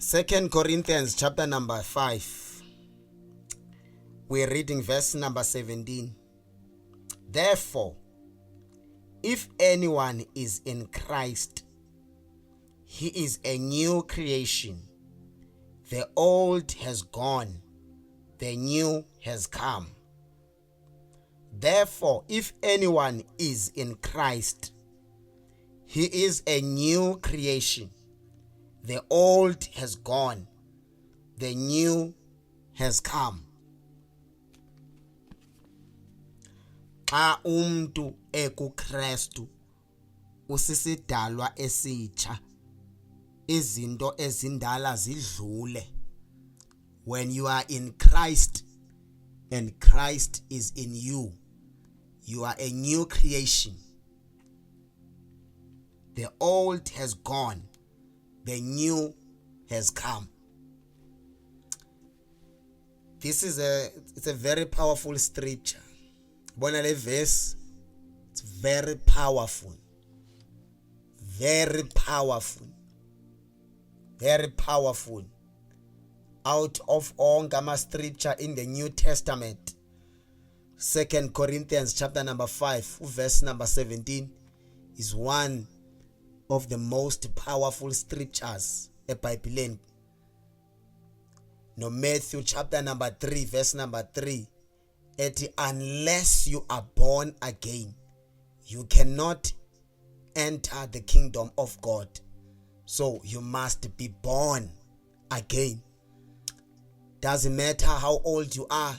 2 Corinthians chapter number 5. We're reading verse number 17. Therefore, if anyone is in Christ, he is a new creation. The old has gone, the new has come. Therefore, if anyone is in Christ, he is a new creation. The old has gone, the new has come. Xa umuntu ekuKristu usisidalwa esitsha, izinto ezindala zidlule. When you are in Christ and Christ is in you, you are a new creation. The old has gone, the new has come. This is a very powerful scripture. Bona le verse, it's very powerful. Very powerful. Very powerful. Out of all Gamma scripture in the New Testament, 2 Corinthians chapter number 5, verse number 17 is one of the most powerful scriptures a Bible. No, Matthew chapter number 3, verse number 3, unless you are born again, you cannot enter the kingdom of God. So you must be born again. Doesn't matter how old you are.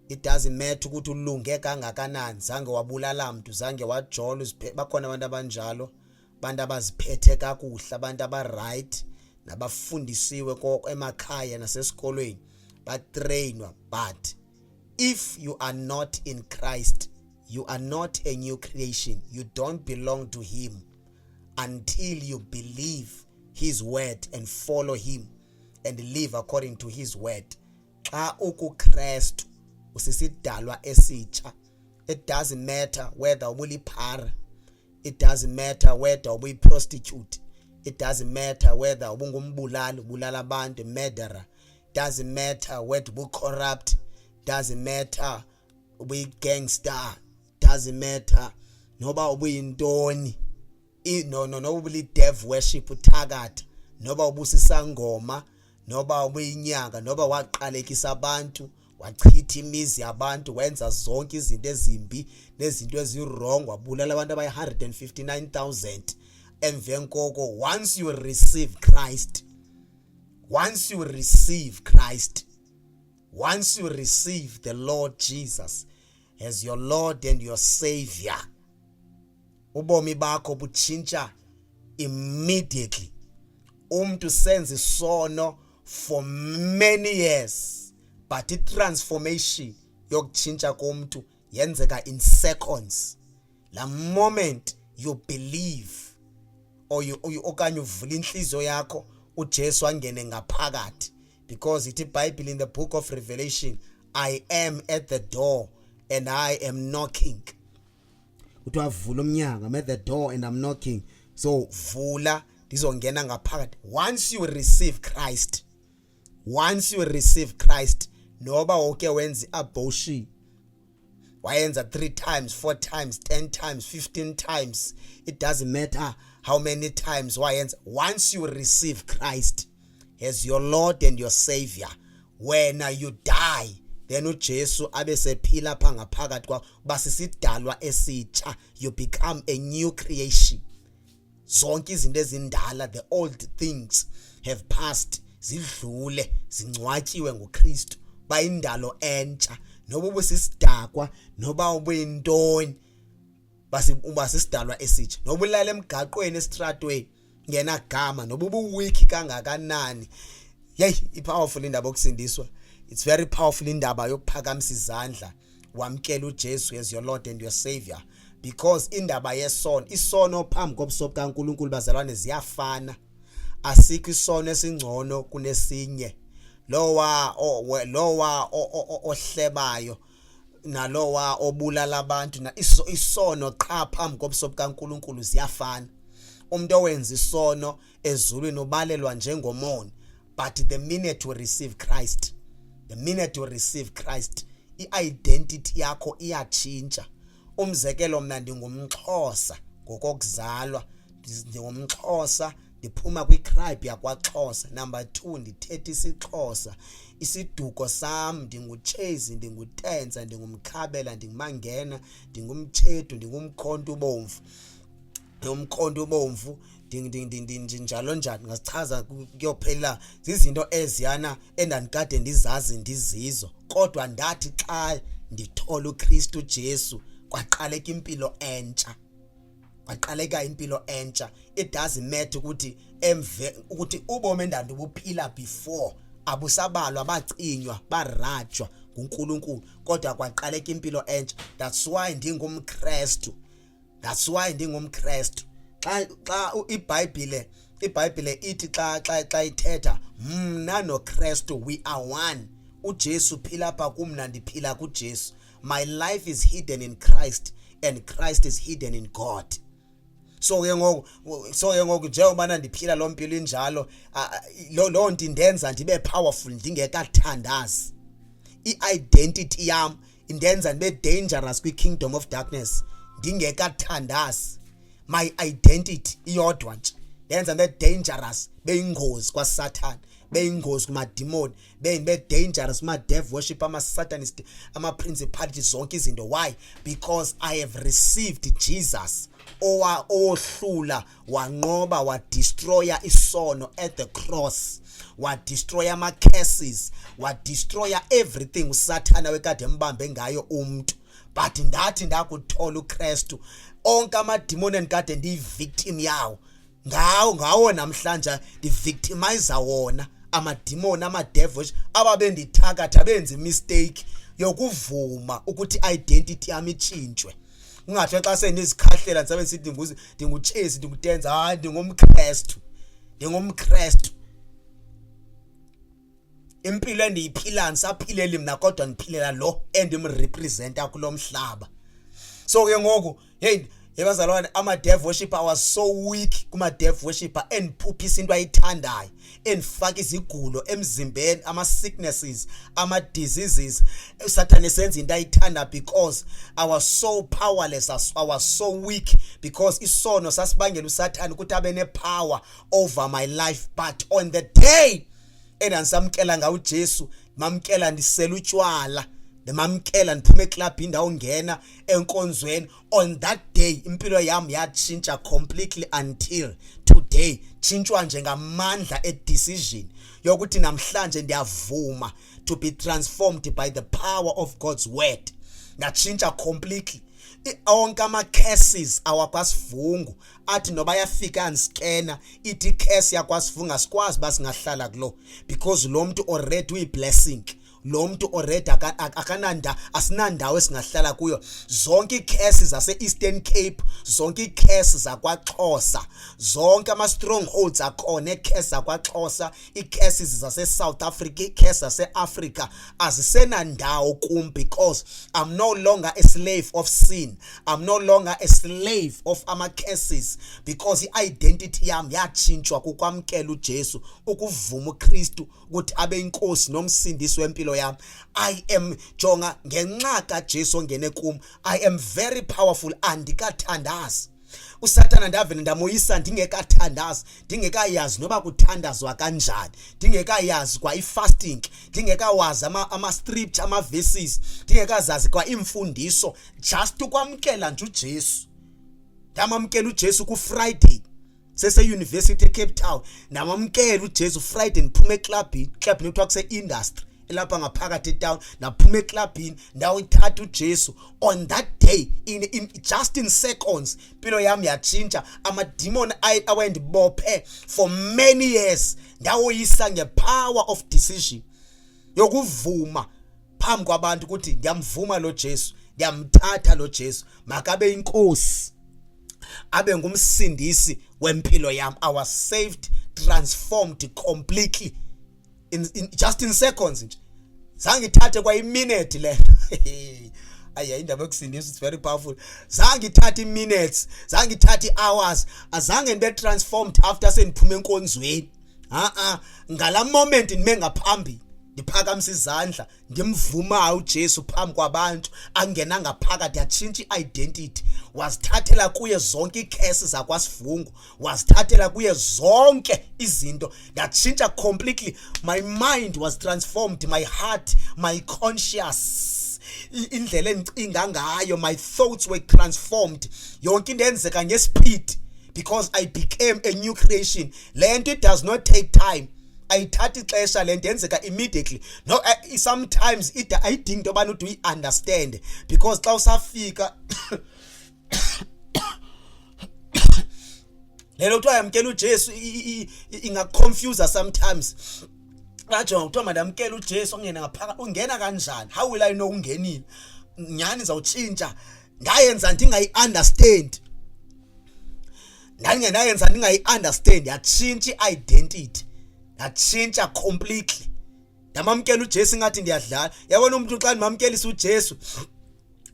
It doesn't matter ukuthi ulunge kangakanani, zange wabulala muntu, zange wajola, bakhona abantu abanjalo, abantu abaziphethe kakuhle, abantu aba-right, nabafundisiwe emakhaya nasesikolweni, batrainwa. But if you are not in Christ, you are not a new creation. You don't belong to him until you believe his word and follow him and live according to his word. Xa ukuKristu usisidalwa esitsha. It doesn't matter whether ubulipara. It doesn't matter whether ubuyiprostitute. It doesn't matter whether ubungumbulali, ubulala abantu, murderer. Doesn't matter whether ubucorrupt. Doesn't matter ubuyigangster. Doesn't matter noba ubuyintoni. No ubuli dev worship uthakatha, noba ubusisangoma, noba ubuyinyanga, noba waqalekisa abantu, wachitha imizi yabantu, wenza zonke izinto ezimbi nezinto ezirong, wabulala abantu abayi-159,000. Emveni koko, once you receive Christ, once you receive the Lord Jesus as your Lord and your Savior, ubomi bakho butshintsha immediately. Umuntu senze isono for many years, but transformation yokutshintsha komuntu yenzeka in seconds. The moment you believe or you okanye uvula inhliziyo yakho, uJesu angene ngaphakathi, because it iBhayibheli in the book of Revelation, I am at the door and I am knocking. Utavula umnyango, I'm at the door and I'm knocking. So vula lizongena ngaphakathi. Once you receive Christ, noba oke wenza abortion, wayenza 3 times, 4 times, 10 times, 15 times, it doesn't matter how many times wayenza. Once you receive Christ as your Lord and your Savior, when you die, then uJesu abesephila pha ngaphakathi kwa, basisidalwa esitsha. You become a new creation. Zonke izinto ezindala, the old things have passed, zidlule, zingcwatshiwe nguKristu, bayindalo entsha. Noba ubusisidakwa, noba ubuyintoni, basisidalwa esitsha. Noba ulala emgaqweni esitratweni ngenagama, noba ubuwiki kangakanani. Yey, ipowerful indaba yokusindiswa. It's very powerful indaba yokuphakamisa izandla, wamkela uJesu as your Lord and your Savior, because indaba yesono, isono phambi kobuso bukaNkulunkulu bazalwane ziyafana. Asikho isono esingcono kunesinye. Lowa ohlebayo nalowa obulala abantu, na isono qha phambi kobuso bukaNkulunkulu ziyafana. Umuntu owenza isono ezulwini ubalelwa njengomoni, but the minute you receive Christ, i-identity yakho iyatshintsha. Umzekelo, mna ndingumXhosa ngokokuzalwa, ndingumXhosa, ndiphuma kwitribe yakwaXhosa. Number 2, ndithetha isiXhosa. Isiduko sam ndinguChezi, ndinguTenza, ndingumKhabela, ndingumangena, ndingumTshethu, ndingumkhonto ubomvu, njalo njalo. Ngasichaza kuyophelela zizinto eziyana endandikade ndizazi ndizizo, kodwa ndathi xa ndithola uKristu Jesu kwaqaleka impilo entsha. It doesn't matter ukuthi ubomi endandibuphila before abusabalwa, bacinywa, barajwa nguNkulunkulu, kodwa kwaqaleka impilo entsha. That's why ndingumKristu. Xa iBhayibhile ithi xa ithetha mna noKristu we are one. uJesu phila apha kumna, ndiphila kuJesu. My life is hidden in Christ and Christ is hidden in God. So ke ngoku njengoba ndiphila lo mpilo injalo, lo nto indenza ndibe powerful ndingekathandazi. I-identity yam indenza ndibe dangerous kwi-kingdom of darkness ndingekathandazi. My identity iyodwa nje yenza ndibe dangerous, beyingozi kwaSatan, beyingozi kumademoni, be-dangerous kuma-devil worship, ama-satanist, ama-principalities, zonke izinto. Why? Because I have received Jesus owohlula, wanqoba, wadestroya isono at the cross, wadestroya ama-curses, wadestroya everything uSathana wekade embambe ngayo umntu. But ndathi ndakuthola uKristu, onke amademoni endikade ndiyi-victim yawo, ngawo namhlanje ndi-victimize wona amademoni, ama-devils ababendithakatha benza imistake yokuvuma ukuthi i-identity yami itshintshwe. Ungathi xa sendizikhahlela ndisabe sithi ndinguChezi, ndinguTenza, hayi ndingumKristu. Impilo endiyiphilayo ndisaphileli mna, kodwa ndiphilela lo endimrepresenta kulo mhlaba. So ke ngoku bazalwane, ama-devil worshipper, I was so weak kuma-devil worshipper, endiphuphisa into ayithandayo, endifaka izigulo emzimbeni, ama-sicknesses, ama-diseases. uSathane esenza into ayithanda because I was so powerless, I was so weak, because isono sasibangela uSathane ukuthi abe ne-power over my life. But on the day endandisamkela ngawo uJesu, mamkela ndisela utshwala, ndimamkela ndiphume eklabhini ndawungena enkonzweni, on that day impilo yami yatshintsha completely until today. Tshintshwa nje ngamandla e-decision yokuthi namhlanje ndiyavuma to be transformed by the power of God's word. Ndatshintsha completely. Onke ama-curses awakwasivungu athi noba yafika yandiskena ithi i-curse yakwasivungu asikwazi uba singahlala kulo, because lo mntu already uyi-blessing. Lo mntu already asinandawo esingahlala kuyo. Zonke ii-curses zase-Eastern Cape, zonke ii-curses zakwaXhosa, zonke ama-strongholds akhona, ii-curses zakwaXhosa, ii-curses zase-South Africa, ii-curses zase-Africa azisenandawo kum, because I'm no longer a slave of sin. I'm no longer a slave of ama-curses, because i-identity yam yatshintshwa kukwamkela uJesu, ukuvuma uKristu ukuthi abe inkosi nomsindisi wempilo yami. I am jonga ngenxa kaJesu ongene kum, I am very powerful, andikathandazi. uSathane ndavele ndamoyisa ndingekathandazi, ndingekayazi noba kuthandazwa kanjani, ndingekayazi kwa i-fasting, ndingekawazi ama-scripture, ama-verses, ndingekazazi kwa imfundiso, just ukwamkela nje uJesu. Ndamamkela uJesu ku-Friday sese-University eCape Town, ndamamkela uJesu Friday ndiphume eklabhini kuthiwa kuse-industry elapha ngaphakathi etown, naphuma eklabhini ndawuthatha uJesu. On that day, in just in seconds, impilo yami yatshintsha. Amademoni awendibophe for many years ndawoyisa ngepower of decision, yokuvuma phambi kwabantu ukuthi ndiyamvuma lo Jesu, ndiyamthatha lo Jesu, makabe inkosi, abe ngumsindisi wempilo yami. I was saved, transformed completely just in seconds nje. Zange ithathe kwa iminute le indaba yokusindisa, it's very powerful. Zange ithathe minutes, zange ithathe hours, azange ndibe transformed after sendiphume enkonzweni. ngala moment nime ngaphambili ndiphakamisa izandla ndimvuma uJesu phambi kwabantu angena ngaphakathi yatshintsha identity wasithathela kuye zonke ikhesi zakwasivungu wasithathela kuye zonke izinto yatshintsha completely. My mind was transformed, my heart, my conscious, indlela engicinga ngayo, my thoughts were transformed. Yonke into yenzeka ngespeed because I became a new creation. Lento it does not take time. Ayithathi ixesha lento yenzeka immediately. No, sometimes it ayidingi into bani uthi understand because xa usafika lelo kuthiwa yamkela uJesu ingaconfuse sometimes. Bajonga kuthiwa madamkela uJesu ongena ngaphakathi ungena kanjani? How will I know ungenile? Nyani zawutshintsha ngayenza ndingayi-understand. Ndangenayenza ndingayi-understand yatshintsha identity. Yatshintsha completely. Ndamamkela uJesu ngathi ndiyadlala. Yabona umuntu xa ndimamkelisa uJesu,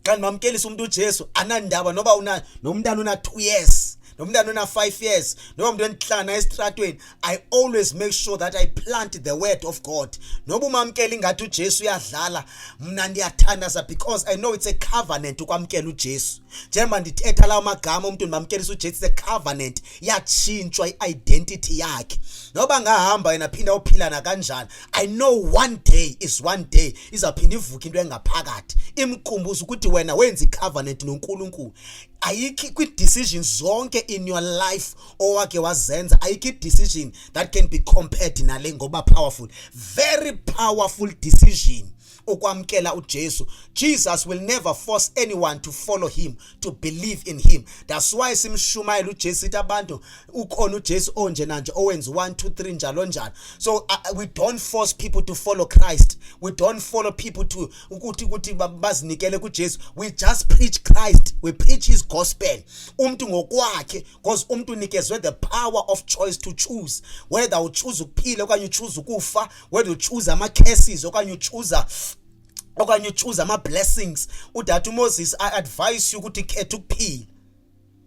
xa ndimamkelisa umuntu uJesu anandaba noba nomntana una 2 years, nomntana una 5 years, noma umuntu endihlala naye esitratweni, I always make sure that I plant the word of God. Noba umamkela ingathi uJesu uyadlala, mna ndiyathandaza because I know it's a covenant ukwamkela uJesu. Njengoba ndithetha lawo magama umuntu ndimamkelisa uJesu, it's a covenant, yatshintshwa i-identity yakhe. Noba ngahamba yena phinda uphilana kanjani, I know one day is one day izaphinda ivuka into engaphakathi imkhumbuza ukuthi wena wenza i-covenant noNkulunkulu. Ayikho kwi-decisions zonke in your life owake wazenza, ayikho i-decision that can be compared nale ngoba powerful, very powerful decision ukwamkela uJesu. Jesus will never force anyone to follow him, to believe in him. That's why simshumayela uJesu ithi abantu ukhona uJesu onje nanje owenza 1 2 3 njalo njalo. So we don't force people to follow Christ. We don't follow people to ukuthi bazinikele kuJesu. We just preach Christ. We preach his gospel. Umuntu ngokwakhe because umuntu unikezwe the power of choice to choose whether you choose ukuphila okanye you choose ukufa, whether you choose ama curses okanye you choose ama blessings. Udade uMoses advise you ukuthi khetha ukuphila.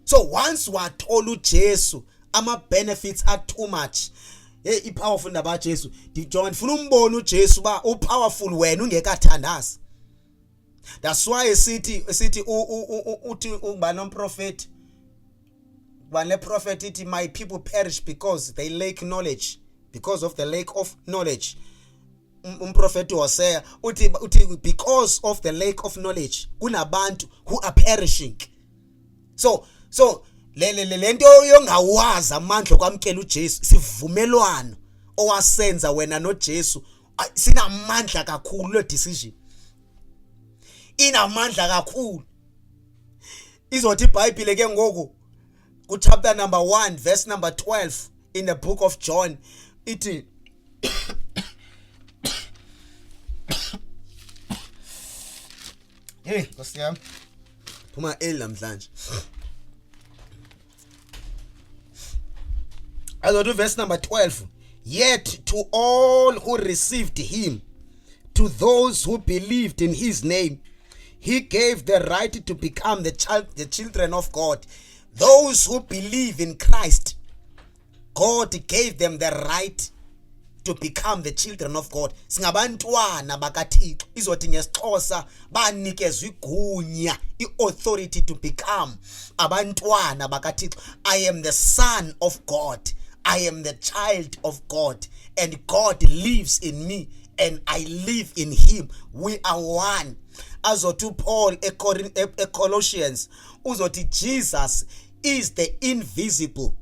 So once wathola uJesu ama benefits are too much. I powerful ndaba Jesu. Ndijonga ndifuna umbona uJesu ba u powerful wena ungekathandazi. That's why sithi uthi uba nomprofeti. One prophet ithi my people perish because they lack knowledge, because of the lack of knowledge. Umprofeti Hosea uthi because of the lack of knowledge kunabantu who are perishing. So lento yongawazi amandla kwamkela uJesu, sivumelwano owasenza wena noJesu sinamandla kakhulu le decision. Inamandla kakhulu. Izothi iBhayibhile ke ngoku ku chapter number 1 verse number 12 in the book of John ithi hey Nkosi yami phuma namhlanje. Azothi verse number 12, yet to all who received him, to those who believed in his name, he gave the right to become the children of God. Those who believe in Christ, God gave them the right to become the children of God. Singabantwana bakaThixo. Izothi ngesixhosa banikezwe igunya, i-authority to become abantwana bakaThixo. I am the son of God. I am the child of God, and God lives in me and I live in him. We are one. Azothi Paul Colossians uzothi Jesus is the invisible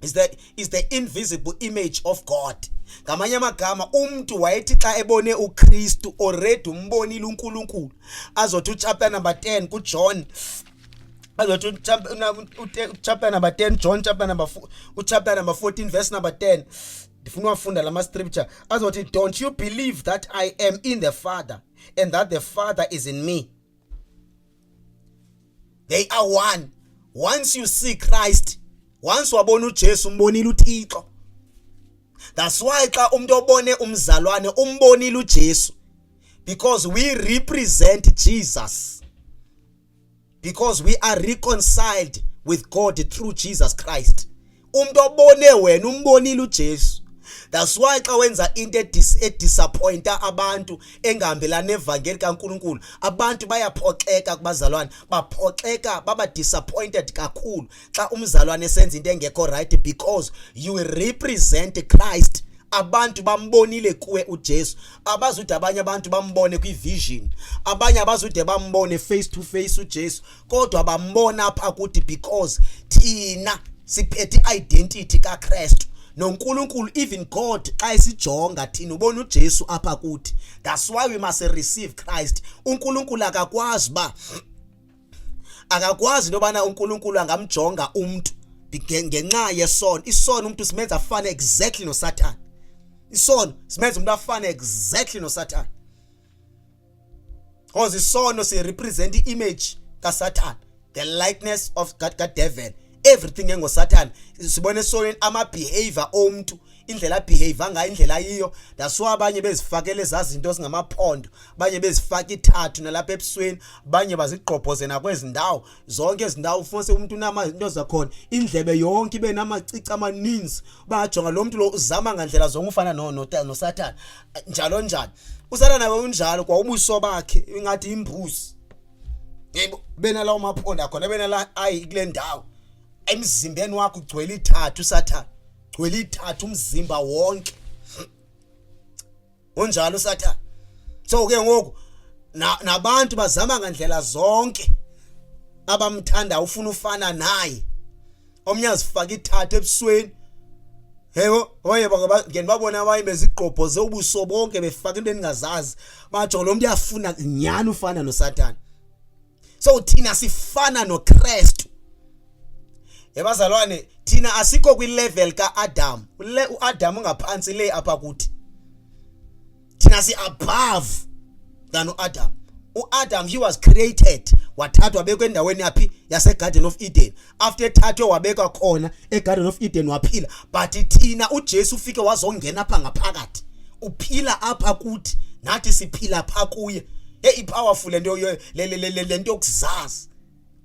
is the invisible image of God. Ngamanye amagama umuntu wayethi xa ebone uKristu already umbonile uNkulunkulu. Azothi chapter number 10 kuJohn, azothi chapter number 10 John chapter number 14 verse number 10. Ndifuna wafunda lama scripture. Azothi don't you believe that I am in the Father and that the Father is in me? They are one. Once you see Christ, once wabona uJesu umbonile uThixo. That's why xa umuntu obone umzalwane umbonile uJesu, because we represent Jesus, because we are reconciled with God through Jesus Christ. Umuntu obone wena umbonile uJesu. That's why xa wenza into edisappointa abantu engahambelana nevangeli kaNkulunkulu, abantu bayaphoxeka kubazalwane, baphoxeka baba disappointed kakhulu xa umzalwane esenza into engekho right, because you represent Christ. Abantu bambonile kuwe uJesu, abazude abanye abantu bambone kwivision, abanye abazude bambone face to face uJesu, kodwa bambona apha kuthi because thina siphethe identity kaKristu. noNkulunkulu, even God xa isijonga thina ubona uJesu apha kuthi. That's why we must receive Christ. uNkulunkulu akakwazi nobana uNkulunkulu angamjonga umuntu ngenxa yesono. Isono umuntu simenza afane exactly noSatan. Isono simenza umuntu afane exactly noSatan, because isono si represent the image kaSatan, the likeness of God, devil, everything engoSatan. Sibone esonweni ama behavior omuntu, indlela behave ngayo, indlela yiyo. That's why abanye bezifakele zazinto singamaphondo, abanye bezifaka ithathu nalapha ebusweni, abanye bazigqobhoze nakwezindawo zonke izindawo. Ufonse umuntu unamazinto zakhona, indlebe yonke ibe namacici amaninzi, bajonga lo muntu lo uzama ngandlela zonke ufana noSatan, njalo njalo. uSatan nawe unjalo kwa ubuso bakhe ingathi imbuzi. Yebo, bena lawo maphondo akhona, bena la ayi kule ndawo. Emzimbeni wakho ugcwele ithathu uSatan, ugcwele ithathu umzimba wonke, unjalo uSatan. So ke ngoku nabantu bazama ngandlela zonke abamthanda ufuna ufana naye. Omnye azifaka ithathu ebusweni, yebo oyeba ngene babona abanye bezigqobhoze ubuso bonke befaka into eningazazi, bajonga lo muntu uyafuna nyani ufana noSatan. So thina sifana noKristu. Yebazalwane, thina asikho kwi-level kaAdam. uAdam ungaphansi le apha kuthi. Thina si above than uAdam. uAdam, he was created, wathathwa wabekwa endaweni yaphi yaseGarden of Eden. After ethathwe wabekwa khona eGarden of Eden waphila. But thina uJesu ufike wazongena apha ngaphakathi, uphila apha kuthi, nathi siphila apha kuye. Ipowerful lento lento yokuzazi.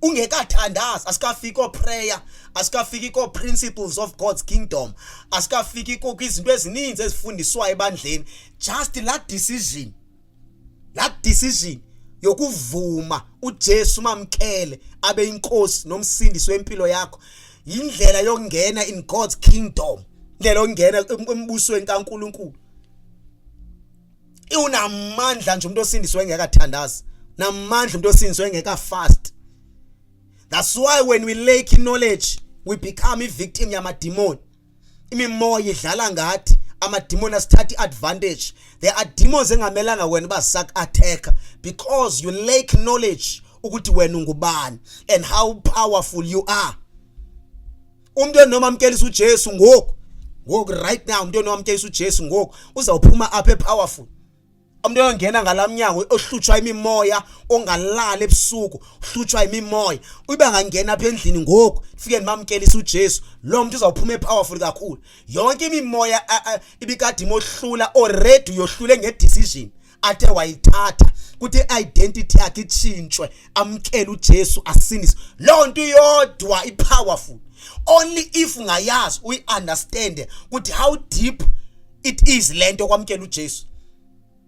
Ungekathandazi, asikafiki prayer, asikafiki principles of God's kingdom, asikafiki kwizinto ezininzi ezifundiswayo ebandleni. Just that decision yokuvuma uJesu mamkele abe inkosi nomsindisi wempilo yakho, indlela yokungena in God's kingdom, indlela yokungena embusweni kaNkulunkulu. Unamandla nje umuntu osindiswe engekathandazi, namandla umuntu osindiswe engekafast. That's why when we lack knowledge, we become a victim yamademon. Imimoya idlala ngathi, amademon asithatha advantage. There are demons engamelanga wena basak attack because you lack knowledge ukuthi wena ungubani and how powerful you are. Umuntu enomamkelisa uJesu ngoku right now, umuntu enomamkelisa uJesu ngoku uzawuphuma apha powerful. Umuntu oyongena ngalamnyango ohlutshwa imimoya, ongalala ebusuku uhlutshwa imimoya, ube ngangena apha endlini ngoku ufike nimamkelisa uJesu, lo muntu uzawuphuma powerful kakhulu. Yonke imimoya ibikade imohlula already, yohlule ngedecision athe wayithatha kuthi identity yakhe itshintshwe, amkele uJesu asindise. Lo nto yodwa ipowerful. Only if ungayazi we understand ukuthi how deep it is lento kwamkela uJesu.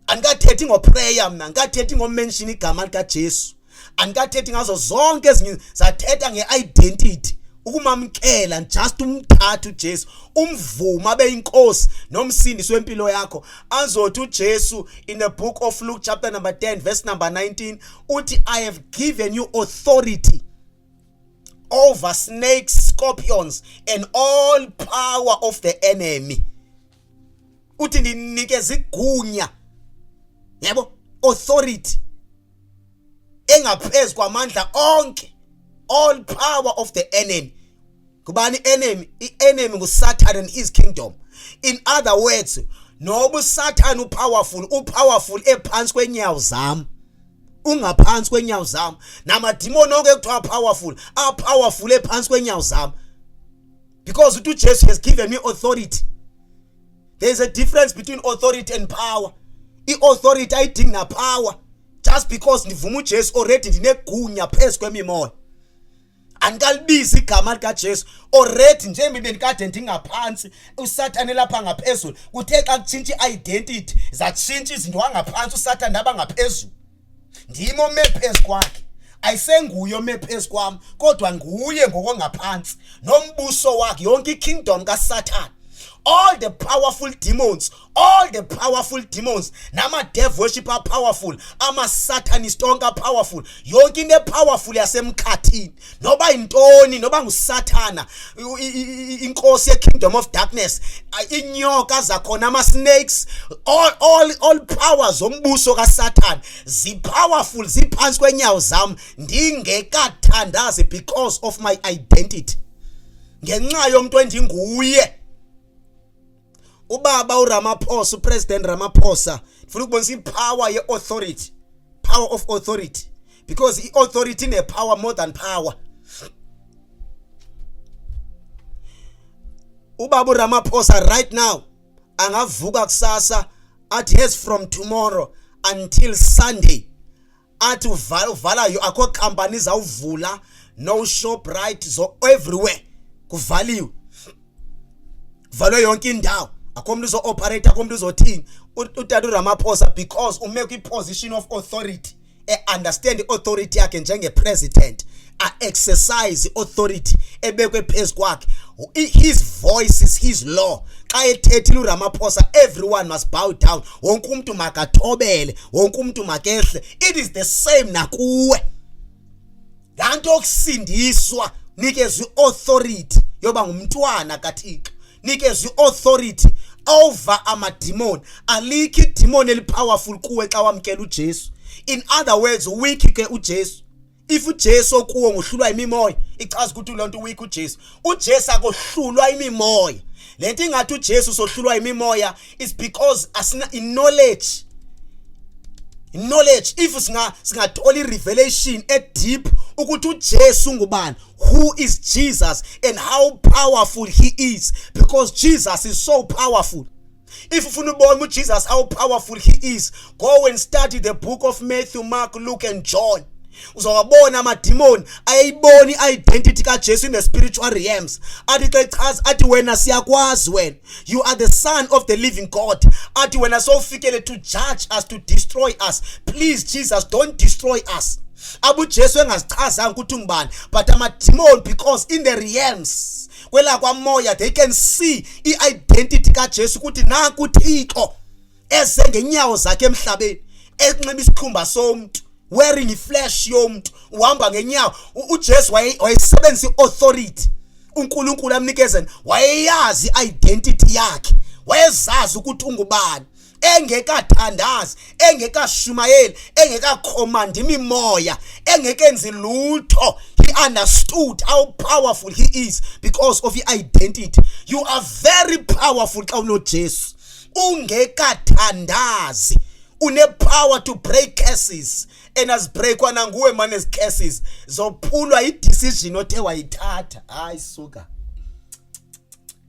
Angathethi ngoprayer mina, angathethi ngomention igama lika Jesu, angathethi ngazo zonke ezinye, zathetha ngeidentity, ukumamkela just umthatha uJesu, umvuma beyinkosi nomsindisi wempilo yakho. Azothi uJesu in the book of Luke chapter number 10 verse number 19 uthi, I have given you authority over snakes, scorpions and all power of the enemy. Uthi ndinikeza igunya, yebo, authority engaphezulu kwamandla onke, all power of the enemy. Kubani enemy? I-enemy nguSatan and his kingdom. In other words, noba uSatan upowerful ephansi kwenyawo zami, ungaphansi kwenyawo zami, namadimoni onke ekuthiwa powerful ephansi kwenyawo zami, because uJesu has given me authority. There is a difference between authority and power. I-authority ayidingi na power, just because ndivuma uJesu already ndinegunya phezu kwemimoya. Anikalibizi igama lika Jesu. Already njengoba benikade ndingaphansi, uSathane lapha ngaphezulu. Kuthe xa kutshintsha identity, zatshintsha izinto wangaphansi uSathane aba ngaphezulu. Ndimo mephezu kwakhe. Ayisenguyo mephezu kwami, kodwa nguye ngokongaphansi. Nombuso wakhe yonke ikingdom kaSathane. All the powerful demons, nama dev worship are powerful, ama satanist onke are powerful, yonke into powerful yasemkhathini, noba intoni, noba nguSathana, inkosi ye-kingdom of darkness, inyoka zakhona, ama snakes, all powers zombuso kaSathane zi-powerful, ziphansi kwenyawo zami, ndingekathandazi because of my identity, ngenxa yomuntu endinguye. Ubaba uRamaphosa, uPresident Ramaphosa, ufuna ukubonisa ipower ye-authority, power of authority, because i-authority ine-power more than power. Ubaba uRamaphosa right now angavuka kusasa athi yes from tomorrow until Sunday athi uvala akho companies awuvula, no Shoprite zo everywhere kuvaliwe, valwe yonke indawo. Akomuntu uzo operate, akomuntu uzothini. Utata uRamaphosa because umeke i-position of authority, understand the authority yakhe njenge president, exercise authority ebekwe phezu kwakhe. His voice is his law. Xa ethethile uRamaphosa, everyone must bow down. Wonke umuntu makathobele, wonke umuntu makehle. It is the same nakuwe. Lanto okusindiswa nikezwe authority yoba ngumntwana kaThixo. Nikezwe authority over amademon. Alikho idemon elipowerful kuwe xa wamkela uJesu. In other words, weak ke uJesu. If uJesu okuwo ngohlulwa imimoya, ichaza ukuthi lonto weak uJesu. UJesu akohlulwa imimoya. Lento ingathi uJesu sohlulwa imimoya is because asina knowledge. If singathola revelation deep ukuthi uJesu ngubani, who is Jesus and how powerful he is, because Jesus is so powerful. If ufuna ubona uJesus how powerful he is, go and study the book of Matthew, Mark, Luke and John. Uzawabona amademon ayiboni identity kaJesu in the spiritual realms. Athi xa ichaza athi wena siyakwazi wena, you are the son of the living God. Athi wena sowufikele to judge us, to destroy us. Please Jesus, don't destroy us. Abu Jesu engazichazanga ukuthi ngubani, but amademon because in the realms kwela kwamoya they can see i-identity kaJesu ukuthi nanku uThixo eze ngenyawo zakhe emhlabeni, enxiba isikhumba somuntu, wearing iflesh yomuntu, uhamba ngenyawo. uJesu wayesebenzisa i-authority uNkulunkulu amnikezeni, wayeyazi i-identity yakhe, wayezazi ukuthi ungubani, engekathandazi, engekashumayeli, engekacommand imimoya, engekenzi lutho. He understood how powerful he is because of his identity. You are very powerful xa unoJesu. Ungekathandazi, une power to break curses, and as breakwa nanguwe man as curses zophulwa i-decision othe wayithatha. Hayi suka,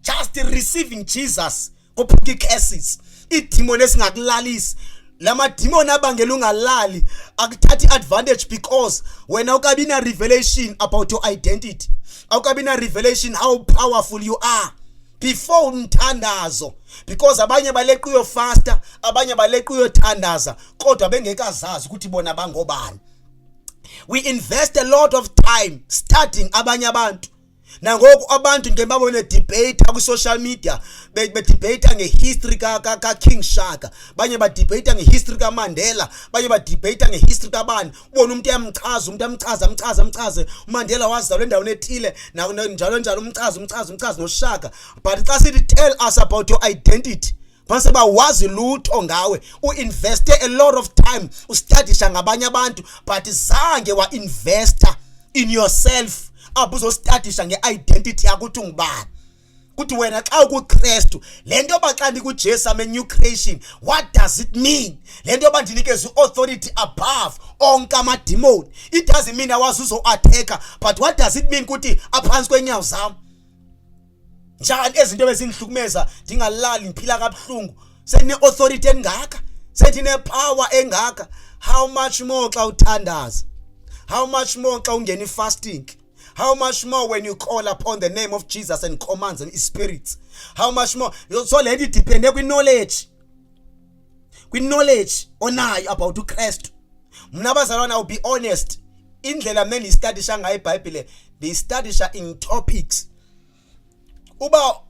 just receiving Jesus kophuka i-curses. Idemon esingakulalisi, lama demon abangela ungalali akuthathi advantage because wena ukabi na revelation about your identity, awukabi na revelation how powerful you are before umthandazo, because abanye baleqa uyo faster, abanye baleqa uyo thandaza kodwa bengekazazi ukuthi bona bangobani. We invest a lot of time studying abanye abantu. Nangoku abantu ngeke babone debate ku social media, be debate ngehistory ka King Shaka, banye ba debate ngehistory ka Mandela, banye ba debate ngehistory kabani. Ubona umuntu yamchaza, amchaze uMandela wazalwa endaweni ethile, njalo umchaza noShaka. But xa sithi tell us about your identity, base bawazi lutho ngawe, uinveste a lot of time ustudisha ngabanye abantu, but zange wa investor in yourself. Abuzostadisha nge-identity yakho ukuthi ungubani, ukuthi wena xa ukuKristu, lento yoba kuJesu am a new creation, what does it mean? Lento yoba ndinikezwe authority above onke amademon, it doesn't mean awazi uzo-attacker, but what does it mean ukuthi aphansi kwenyawo zami? Njani ezinto bezingihlukumeza ndingalali ngiphila kabuhlungu, sene-authority engaka, sendine-power engaka. How much more xa uthandaza? How much more xa ungena i-fasting? How much more when you call upon the name of Jesus and commands and spirits? How much more? So let it depend on knowledge. With knowledge onayo about uKristu. Mna bazalwane, I'll be honest. Indlela mina ngistudisha ngayo iBhayibheli, ngistudisha in topics. Uba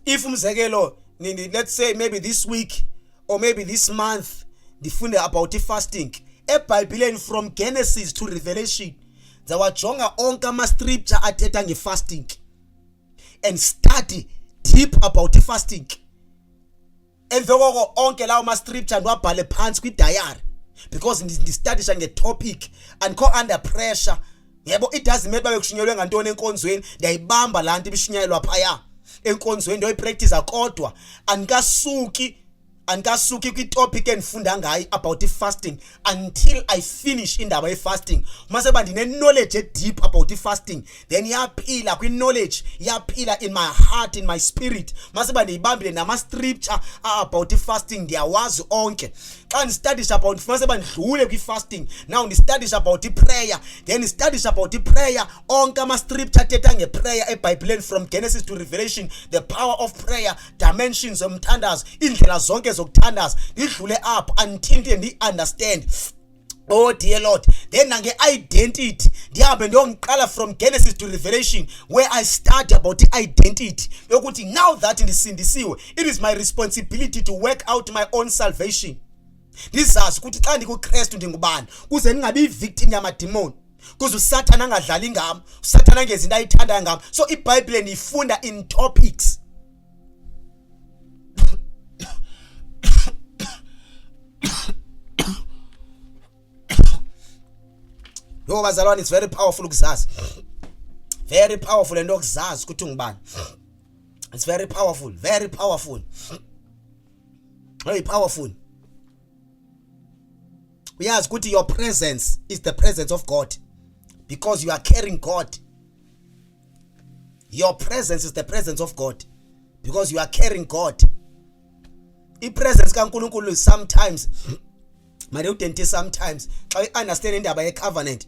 if umzekelo let's say maybe this week or maybe this month ndifunde about fasting. eBhayibhelini from Genesis to Revelation zawajonga onke ama scripture athetha ngefasting and study deep about fasting. Emvekoko onke lawo ma scripture ndiwabhale phansi kwi-diary because ndistudisha nge-topic and go under pressure. Yebo, it doesn't matter bekushunyelwe ngantoni enkonzweni, ndiyayibamba laa nto ibishunyelwa phaya enkonzweni ndoyipractice kodwa anikasuki kwi-topic endifunda ngayo about fasting until I finish indaba ye-fasting. Mase ba ndine-knowledge deep about fasting, then yaphila kwi-knowledge, yaphila in my heart, in my spirit. Mase ba ndiyibambile nama-scripture about fasting, ndiyawazi onke. Xa ndistudish about, mase ba ndidlule kwi-fasting, now ndistudish about prayer, then ndistudish about prayer, onke ama-scripture athetha ngeprayer eBhayibhelini from Genesis to Revelation, the power of prayer, dimensions zomthandazo, indlela zonke zokuthandaza, ndidlule up until ndi-understand. Oh dear Lord, then nange-identity ndihambe ndiyongiqala from Genesis to Revelation where I study about the identity yokuthi now that ndisindisiwe, it is my responsibility to work out my own salvation. Ndizazi ukuthi xa ndikuKristu ndingubani kuze ndingabi victim yamademoni, kuze uSathana angadlali ngami, uSathana ngezinto ayithandayo ngami. So iBhayibheli ndiyifunda in topics. Yo bazalwane, it's very powerful ukuzazi. Very powerful and ukuzazi ukuthi ungubani. It's very powerful, very powerful. Very powerful. Uyazi ukuthi your presence is the presence of God because you are carrying God. Your presence is the presence of God because you are carrying God. I-presence kaNkulunkulu sometimes manje udenti sometimes xa understand indaba ye-covenant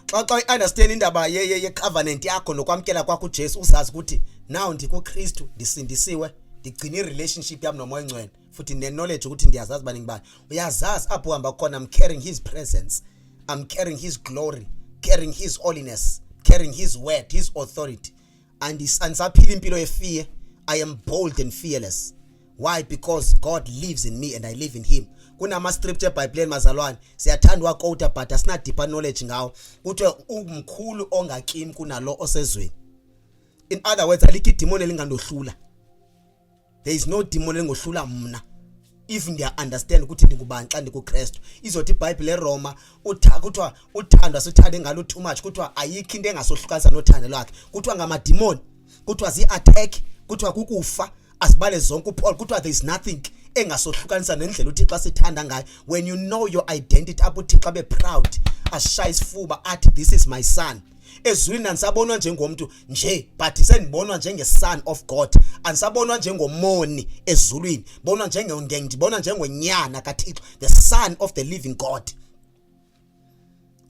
xa understand indaba ye-covenant yakho nokwamkela kwakho uJesu, uzazi ukuthi now ndikuKristu, ndisindisiwe, ndigcina i-relationship yami nomoya ongcwele futhi ne-knowledge ukuthi ndiyazazi bani ngibani. Uyazazi apho uhamba khona, I'm carrying his presence, I'm carrying his glory, carrying his holiness, carrying his word, his authority. And andisaphila impilo ye-fear. I am bold and fearless. Why? Because God lives in me and I live in him. Kunama scripture eBhayibhelini mazalwane siyathanda uquote but asina deeper knowledge ngawo. Kuthiwe umkhulu ongakimi kunalo osezweni. In other words, alikho idemon elingandohlula. There is no demon elingohlula mna if ndiya understand ukuthi ndingubani xa ndikuKristu. Izothi iBhayibheli eRoma kuthiwa uthando asithande ngalo too much, kuthiwa ayikho into engasohlukanisa nothando lwakhe. Kuthiwa ngamademon, kuthiwa zi-attack, kuthiwa kukufa, asibale zonke uPaul kuthiwa there is nothing engasohlukanisa nendlela uThixo asithanda ngayo. When you know your identity, apho uThixo abe proud, ashaya isifuba athi this is my son. Ezulwini anisabonwa njengomuntu nje but sendibonwa njenge-son of God, anisabonwa njengomoni ezulwini, bonwa ndibonwa njengonyana kaThixo, the son of the living God.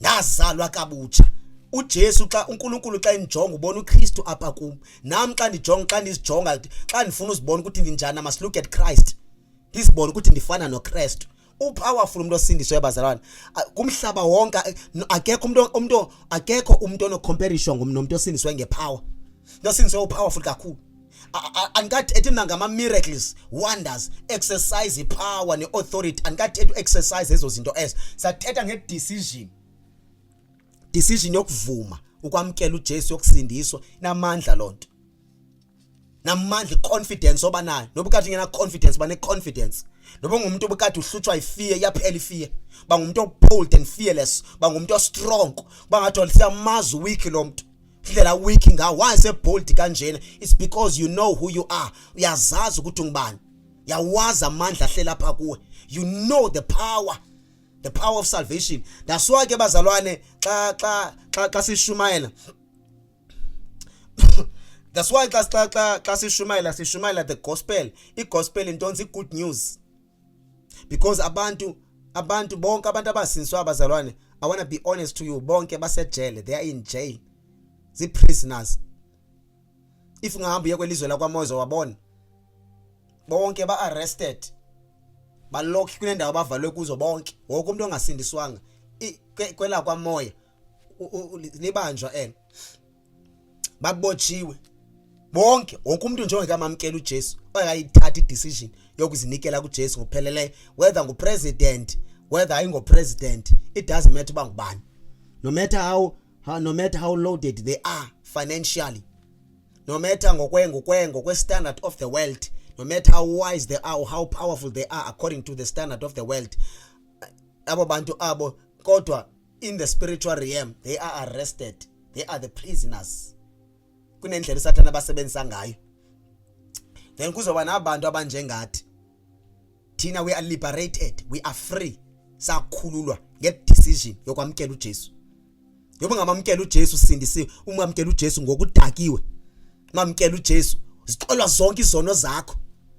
Nazalwa kabutsha. uJesu xa uNkulunkulu xa enjonga ubona uKristu apha kum. Nami xa ndizijonga xa ndifuna uzibona ukuthi ndinjani, I must look at Christ. Ndizibone ukuthi ndifana noKristu. Upowerful umuntu osindiswe bazalwane. Kumhlaba wonke akekho umuntu onocomparison nomuntu osindiswe ngepower. Nosindiswe upowerful kakhulu. Andikathethi mina ngama miracles, wonders, exercise ipower neauthority. Andikathethi exercise ezo zinto ezo. Sathetha ngedecision. Decision yokuvuma ukwamkela uJesu yokusindiswa namandla lonto. Namandla confidence obanayo. Nobukathi ngena confidence bane confidence. Noba ngumuntu obukathi uhlutshwa ifear yaphela ifear. Ba ngumuntu bold and fearless, ba ngumuntu strong. Bangathi lisiyamazi weak lo muntu. Indlela weak ngawo why se bold kanjena? It's because you know who you are. Uyazazi ukuthi ungubani. Yawazi amandla ahlela pha kuwe. You know the power of salvation. That's why ke bazalwane xa sishumayela. That's why xa sishumayela the gospel. I-gospel intonsi good news. Because abantu bonke abantu abasindiswa abazalwane I want to be honest to you, bonke basejele, they are in jail, prisoners. If ungahamba uye kwelizwe lakwaMozo wabona bonke ba arrested, balokhu kunendawo bavalwe kuzo bonke, wonke umuntu ongasindiswanga kwela kwamoya libanjwa babotshiwe bonke, wonke umuntu nje ongekamamkela uJesu, oyayithatha idecision yokuzinikela kuJesu ngophelele, whether ngupresident, whether ayingopresident, it doesn't matter bangubani, no matter how loaded they are financially, no matter ngokwe standard of the world, no matter how wise they are or how powerful they are according to the standard of the world, abo bantu abo kodwa in the spiritual realm they are arrested, they are the prisoners. Kunendlela uSathane abasebenzisa ngayo. Then kuzoba nabantu abanjengathi thina, we are liberated, we are free, sakhululwa nge-decision yokwamkela uJesu. Yoba ngamamkela uJesu sindisiwe, umamkela uJesu ngokudakiwe, mamkela uJesu ziqolwa zonke izono zakho,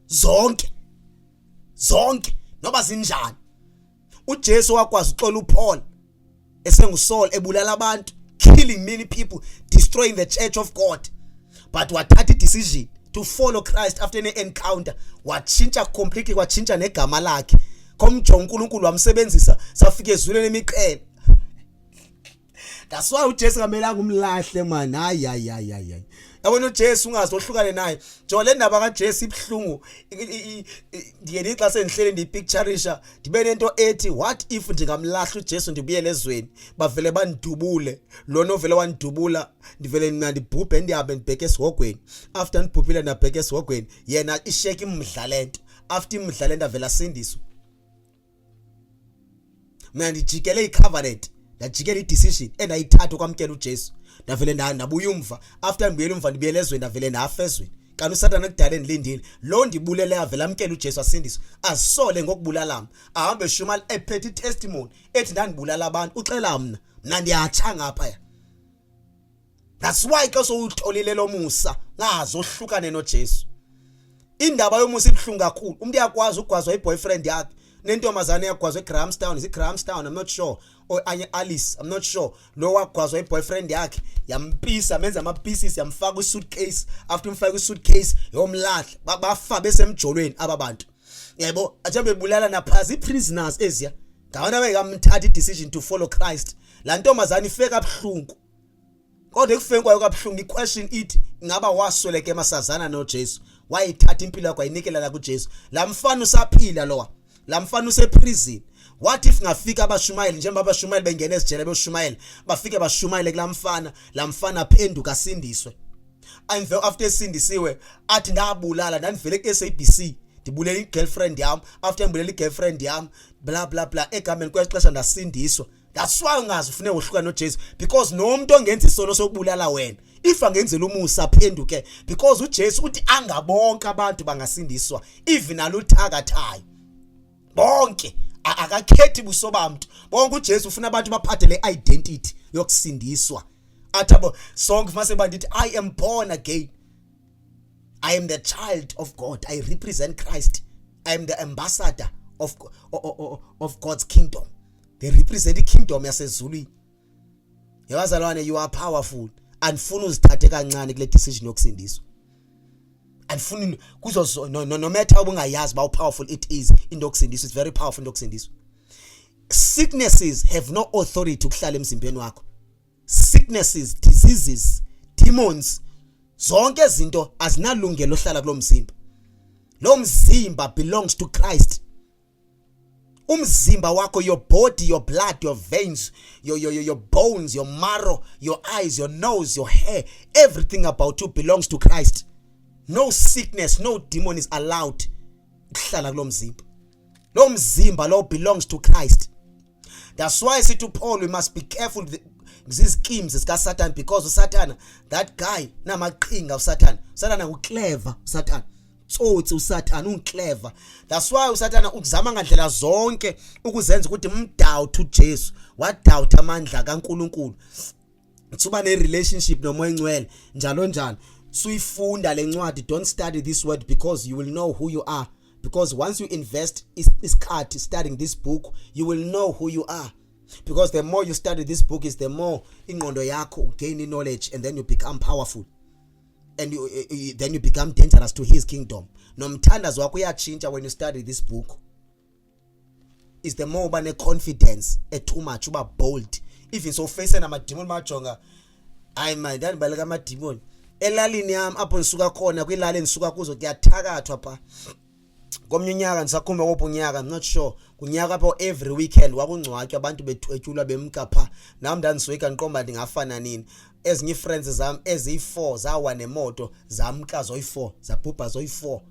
zonke noba zinjani. uJesu wakwazi uxola uPaul esenguSaul ebulala abantu, killing many people, destroying the church of God, but wathatha decision to follow Christ after an encounter, watshintsha completely, watshintsha negama lakhe, komjongo uNkulunkulu wamsebenzisa safika ezulwini emiqhele. That's why uJesu ngamelanga umlahle man. Hayi. Yabona uJesu ungazohlukane naye. Jo le ndaba kaJesu ibhlungu. Ngiyeni xa sengihlele ndipictureisha ndibe nento ethi what if ndingamlahla uJesu ndibuyele ezweni bavele bandidubule. Lo novele wandidubula ndivele ndibhubhe ndihambe ndibheke esihogweni. After ndibhubhile ndabheke esihogweni yena isheke imdlalento. After imdlalento avela sindiswa. Mina ndijikele icovenant, ndajikela idecision endayithatha ukwamkela uJesu, ndavele ndabuya umva. After ngibuyela umva ndibuyele ezweni ndavele ndafezweni. Kanti uSathane kudala endilindile lo ndibulele avela amkela uJesu asindiswa, asole ngokubulala, ahambe shumali ephethe testimony ethi ndandibulala abantu, uxela mina ndiyatsha ngapha. That's why xa sowutholile lo musa ngazohlukane noJesu. Indaba yomusa ibhlungu kakhulu. Umuntu yakwazi ukugwazwa iboyfriend yakhe nentombazane yakugwazwa eGrahamstown, Grahamstown, I'm not sure, or Alice, I'm not sure. Lo wakugwazwa iboyfriend yakhe yampisa, menza ama-pieces, yamfaka isuitcase, after umfaka isuitcase yomlahla, bafa besemjolweni ababantu. Yebo, athi bebulala naphazi prisoners eziya. Ngabona bekamthatha decision to follow Christ. La ntombazane ifeka abhlungu. Kodwa ekufenkwayo kabhlungu iquestion ithi ngaba wasweleke emasazana noJesu, wayithatha impilo yakhe ayinikela la kuJesu. La mfana usaphila lowa, la mfana useprison. What if ngafika abashumayeli njengoba abashumayeli bengena esijele beshumayeli bafike bashumayele kula mfana, la mfana aphenduka asindiswe. And after sindisiwe athi ndabulala ndivele kuSABC ndibulela igirlfriend yami, after ngibulela igirlfriend yami bla bla bla egameni kwexesha ndasindiswa. That's why ungazi ufune uhlukana noJesu, because nomuntu ongenza isono sokubulala wena if angenzela umusa aphenduke, because uJesu uthi angabonke abantu bangasindiswa, even aluthakathayo bonke, akakhethi buso bamuntu bonke. uJesu ufuna abantu baphathe le identity yokusindiswa. Athabo sonke mase bandithi I am born again, I am the child of God, I represent Christ, I am the ambassador of God's kingdom. They represent the kingdom yasezulwini. Yabazalwane, you are powerful. Andifuna uzithathe kancane kule decision yokusindiswa. Andifuna kuzo no matter ubungayazi how powerful it is into yokusindiswa, it's very powerful into yokusindiswa. Sicknesses have no authority ukuhlala emzimbeni wakho. Sicknesses, diseases, demons, zonke izinto azinalungelo ohlala kulo mzimba. Lo mzimba belongs to Christ. Umzimba wako, your body, your blood, your veins, your bones, your marrow, your eyes, your nose, your hair, everything about you belongs to Christ. No sickness, no demon is allowed ukuhlala kulo mzimba. Lo mzimba lo belongs to Christ. That's why I say to Paul, we must be careful with these schemes zika Satan, because uSathana, that guy namaqhinga uSathana. uSathana uclever uSathana. Tsotsi uSathana unclever. That's why uSathana uzama ngandlela zonke ukuzenza ukuthi mdoubt uJesu, wadoubt amandla kaNkulunkulu. Utsuba ne relationship nomoya engcwele njalo njalo. Suyifunda lencwadi, don't study this word because you will know who you are. Because once you invest isikhathi studying this book, you will know who you are. Because the more you study this book is the more ingqondo yakho gain knowledge, and then you become powerful, and then you become dangerous to his kingdom. Nomthandazo wakho uyatshintsha when you study this book. Is the more uba confidence too much, uba bold, even so face namadimoni majonga hayi man ndandibaleka amadimoni elalini yami apho ndisuka khona kwilali endisuka kuzo kuyathakathwa pha komnye unyaka ndisakhumba ngophi unyaka, I'm not sure kunyaka apho every weekend wakungcwatywa abantu bethwetyulwa bemka pha, nami ndandisoyika ndiqomba ndingafana nini. Ezinye friends zami eziyi4 zawa nemoto zamka zoyi4 zabhubha zoyi4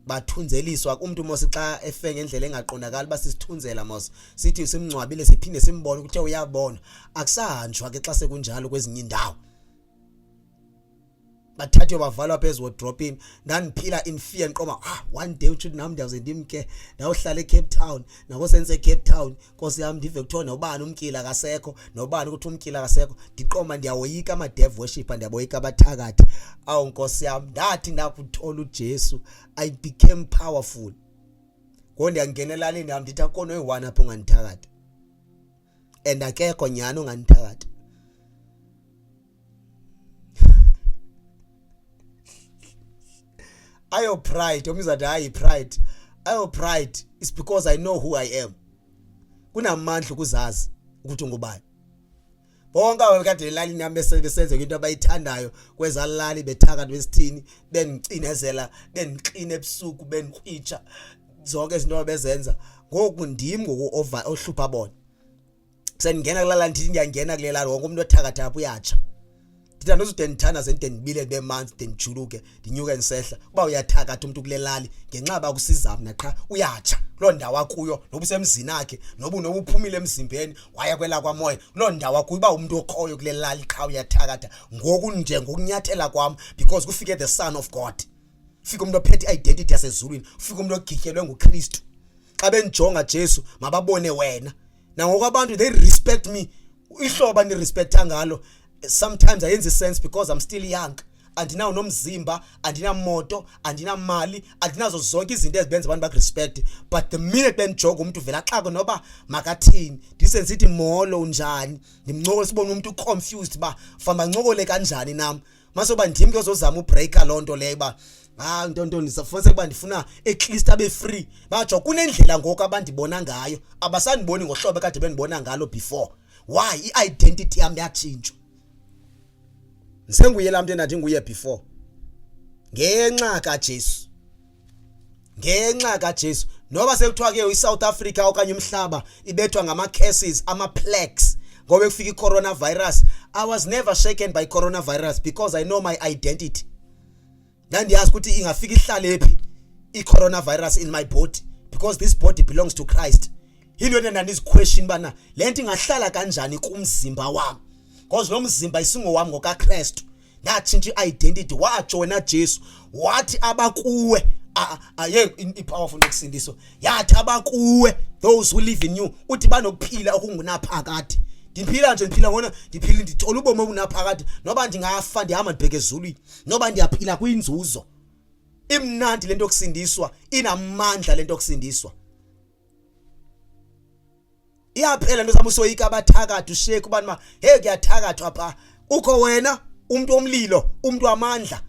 bathunzeliswa. Umuntu mose xa efe ngendlela engaqondakali basisithunzela mose sithi simncwabile siphinde simbone ukuthi uyabona akusahanjwa ke xa sekunjalo kwezinye indawo. Bathathwe bavalwa phezulu wardrobe in. Ndandiphila in fear ngiqoma one day uthi nami ndawuze ndimke ndawuhlala eCape Town nako senze eCape Town Nkosi yami ndive kuthiwa nobani umkila kasekho nobani ukuthi umkila kasekho ndiqoma ndiyawoyika ama dev worship ndiyaboyika abathakathi. Awu Nkosi yami ndathi ndakuthola uJesu I became powerful. Ngo ndiyangenelalini yami ndithi akona oyi1 apho ngandithakatha and akekho nyano ngandithakatha. Ayo pride omizade hayi pride. Ayo pride is because I know who I am. Kunamandla ukuzazi ukuthi ngubani. Bonke abakade elalini yami besenze into abayithandayo kwezalali bethakatha besithini bengicinezela bengiqine ebusuku bengikhwitsha zonke izinto abezenza. Ngoku ndimi ngoku over ohlupha bona. Sengena kulala ndithi ngiyangena kulelala wonke umuntu othakatha apho uyatsha. Ndithanda uzude ndithanda sente ndibile bemanzi ndijuluke ndinyuke nisehla uba uyathakatha umuntu kulelali ngenxaba kusizama naqha uyatsha lo ndawo akuyo noba usemzini wakhe noba uphumile emzimbeni waya kwela kwamoya lo ndawo akuyo uba umuntu okhoyo kulelali qha uyathakatha ngoku nje ngokunyathela kwami because kufike the son of God. Ufike umuntu ophethe identity yasezulwini, ufike umuntu ogityelwe nguKristu. Xa benjonga Jesu mababone wena. Nangoku abantu they respect me. Ihloba ni respecta ngalo sometimes ayenzi sense because I'm still young. Andinawo nomzimba, andinamoto, andinamali, andinazo zonke izinto ezibenza abantu bakurespect. But the minute benjoga umuntu vela xako noba makathini ndisenze ithi molo unjani ndimncokole sibone umuntu confused ba famba ncokole kanjani nami masoba ndim ke uzozama ubreaker lonto leyo ba ntonto nisafose kuba ndifuna at least abe free. Bajo kunendlela ngoku abandibona ngayo abasandiboni ngohlobo kade benibona ngalo before. Why i-identity yami yatshintshwa? Nsenguye lamntu endathi nguye before ngenxa kaJesu. Ngenxa kaJesu noba sekuthiwa ke iSouth Africa okanye umhlaba ibethwa ngama cases ama plagues ngoba kufika iCoronavirus. I was never shaken by coronavirus because I know my identity. Ndandiyazi ukuthi ingafika ihlale phi iCoronavirus in my body because this body belongs to Christ. Yilo nenda question bana lento ingahlala kanjani kumzimba wami because lo mzimba isingo wami ngokaKristu. Ndatshintsha identity wajoina Jesu wathi abakuwe i-powerful nokusindiswa yathi abakuwe those who live in you uthi banokuphila okungunaphakade. Ndiphila nje ndiphila ngona ndiphila ndithola ubomi obunaphakade noba ndingafa ndihamba ndibheke ezulwini noba ndiyaphila kwinzuzo. Imnandi lento yokusindiswa, inamandla lento yokusindiswa. Iyaphela nto zami usoyika abathakatha usheke ubani hey kuyathakathwa pha ukho wena umuntu omlilo umuntu wamandla.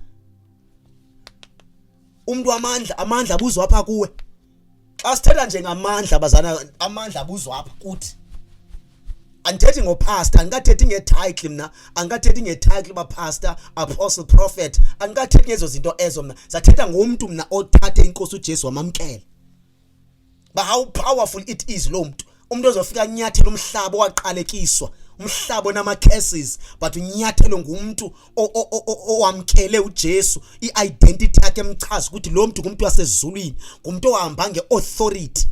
Umuntu wamandla amandla abuzwa apha kuwe. Xa sithetha nje ngamandla bazana amandla abuzwa apha kuthi. Andithethi ngopastor, andikathethi ngetitle mina, andikathethi ngetitle ba pastor, apostle, prophet, andikathethi ngezo zinto ezo mina. Sathetha ngomuntu mina othathe inkosi uJesu wamamkela. But how powerful it is lo muntu. Umuntu ozofika nyathela umhlaba waqalekiswa, umhlaba onama cases, but unyathelo ngumuntu owamkele uJesu. I-identity yakhe emchaza ukuthi lo muntu ngumuntu wasezulwini, ngumuntu ohamba ngeauthority.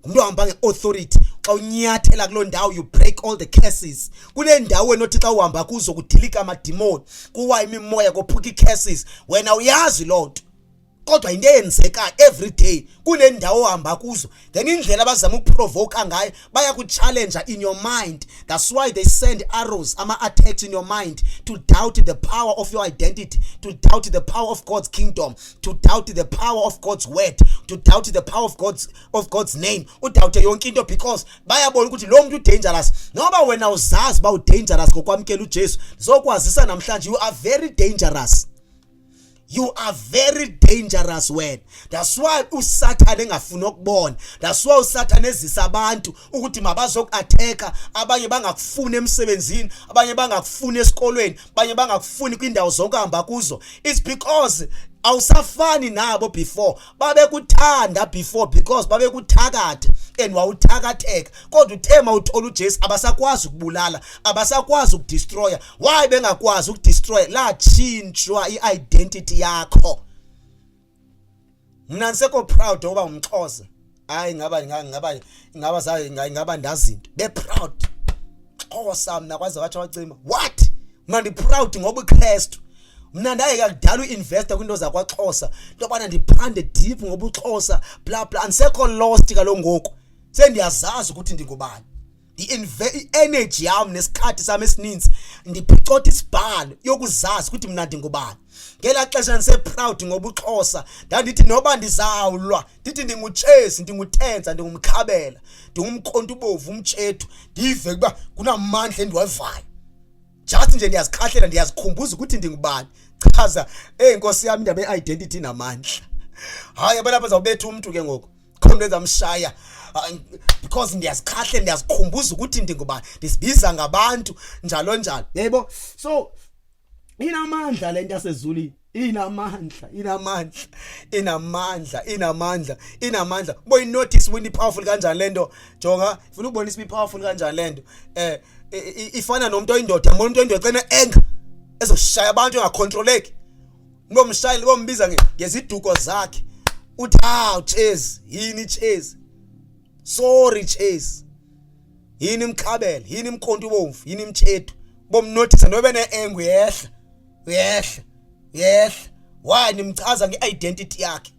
Ngumuntu ohamba ngeauthority. Xa unyathela kulo ndawo you break all the cases. Kule ndawo enothi xa uhamba kuzo kudilika amademoni, kuwa imimoya kophuka icases. Wena uyazi lonto. kodwa into eyenzeka every day kunendawo ohamba kuzo. Then indlela abazama ukuprovoke ngayo baya ku-challenge in your mind. That's why they send arrows, ama-attacks in your mind to doubt the power of your identity, to doubt the power of God's kingdom, to doubt the power of God's word, to doubt the power of God's name. Udoubt yonke into because bayabona ukuthi lo muntu dangerous. Ngoba wena uzazi ba dangerous ngokwamkela uJesu. Sokwazisa namhlanje you are very dangerous. You are very dangerous when. That's why uSathane engafuni ukubona. That's why uSathane ezisa abantu ukuthi mabazoku-attacker, abanye bangakufuni emsebenzini, abanye bangakufuni esikolweni, abanye bangakufuni kwindawo zokuhamba kuzo. It's because awusafani nabo before. Babekuthanda before because babekuthakatha and wawuthakatheka. Kodwa uthema uthola uJesu abasakwazi ukubulala, abasakwazi ukudestroya. Why bengakwazi ukudestroy? La tshintshwa i-identity yakho. Mina ngiseko proud oba umXhosa. Hayi ngaba ndazinto. Be proud. Xhosa mina kwaze wathi wacima. What? Mina ndi proud ngoba uKristu. Mina ndayeka kudala uinvesta kwinto zakwaXhosa. Lobana ndiphande deep ngoba uXhosa bla bla ansekho lost kalongo ngoku. Sendiyazazi ukuthi ndingubani. Energy yami nesikhathi sami esininzi ndiphicotha isibhalo yokuzazi ukuthi mina ndingubani. Ngela xesha ngise proud ngoba uXhosa ndandithi noba ndizawulwa ndithi ndinguChesi, ndinguTenza, ndingumkhabela, ndingumkhonto ubovu umtshethu, ndive kuba kunamandla endiwavayo. Just nje ndiyazikhahlela ndiyazikhumbuza ukuthi ndingubani. Chaza Nkosi yami indaba ye-identity namandla. Hayi yabona lapha zawubetha umuntu ke ngoku. Khona ezamshaya because ndiyazikhahlela ndiyazikhumbuza ukuthi ndingubani. Ndisibiza ngabantu njalo njalo. Yebo. So inamandla lento yasezulwini. Inamandla. Boy notice when powerful kanjani lento. Jonga, ufuna ukubonisa powerful kanjani lento. Ifana nomuntu oyindoda, umuntu oyindoda ecena anger ezoshaya abantu engacontroleki. Ngomshayeli bombiza ngeziduko zakhe. Uthi Chase, yini Chase? Sorry Chase. Yini mkhabela, yini mkhonto ubomvu, yini mtshethu. Bomnotice nobe neengwe yehla. Why nimchaza ngeidentity yakhe?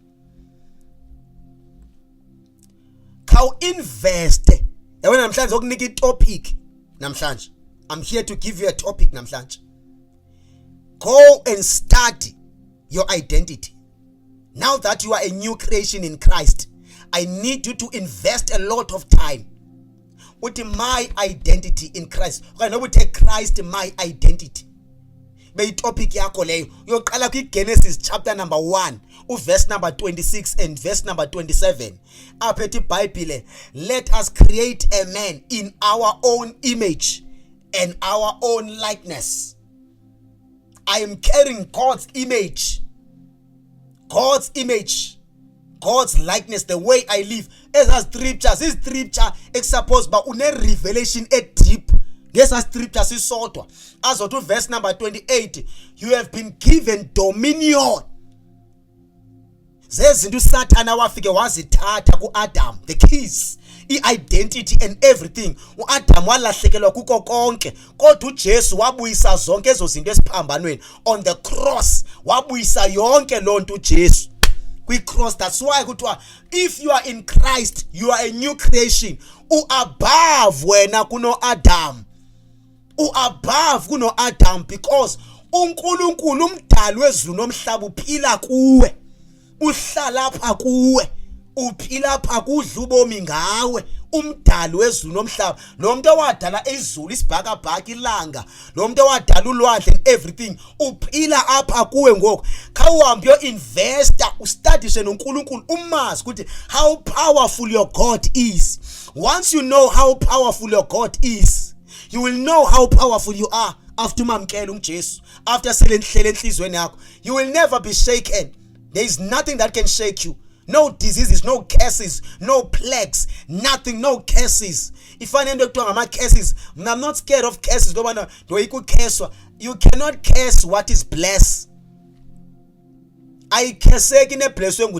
Khaw invest. Yabona namhlanje okunika itopic namhlanje. I'm here to give you a topic namhlanje. Go and study your identity. Now that you are a new creation in Christ, I need you to invest a lot of time. With my identity in Christ. Okay, no, take Christ my identity. Be topic yakho leyo. Yoqala kwiGenesis chapter number 1, verse number 26 and verse number 27. Apha ethi iBhayibhile, let us create a man in our own image and our own likeness. I am carrying God's image. God's likeness, the way I live. As scriptures, this scripture exposed by une revelation deep. Yes, as scripture sisodwa. As to verse number 28, you have been given dominion. Zezinto uSathane wafike wazithatha kuAdam, the keys, i-identity and everything. uAdam walahlekelwa kuko konke, kodwa uJesu wabuyisa zonke ezo zinto esiphambanweni. On the cross wabuyisa yonke lonto uJesu kwi-cross. That's why kuthiwa if you are in Christ, you are a new creation. Above wena kuno Adam. Above kuno Adam because uNkulunkulu umdali wezulu nomhlaba uphila kuwe. Uhlala pha kuwe. Uphila pha kudla ubomi ngawe. Umdali wezulu nomhlaba, lo muntu owadala izulu, isibhakabhaka, ilanga, lo muntu owadala ulwandle and everything, uphila apha kuwe ngoku. Khawuhambe yo investor, ustadishe noNkulunkulu, umazi ukuthi how powerful your God is. Once you know how powerful your God is, you will know how powerful you are after umamkela uJesu, after selenhlele enhlizweni yakho. You will never be shaken. There is nothing that can shake you. No diseases, no curses, no plagues, nothing, no curses. If I end up talking about curses, I'm not scared of curses. You cannot curse what is blessed. I curse in a place when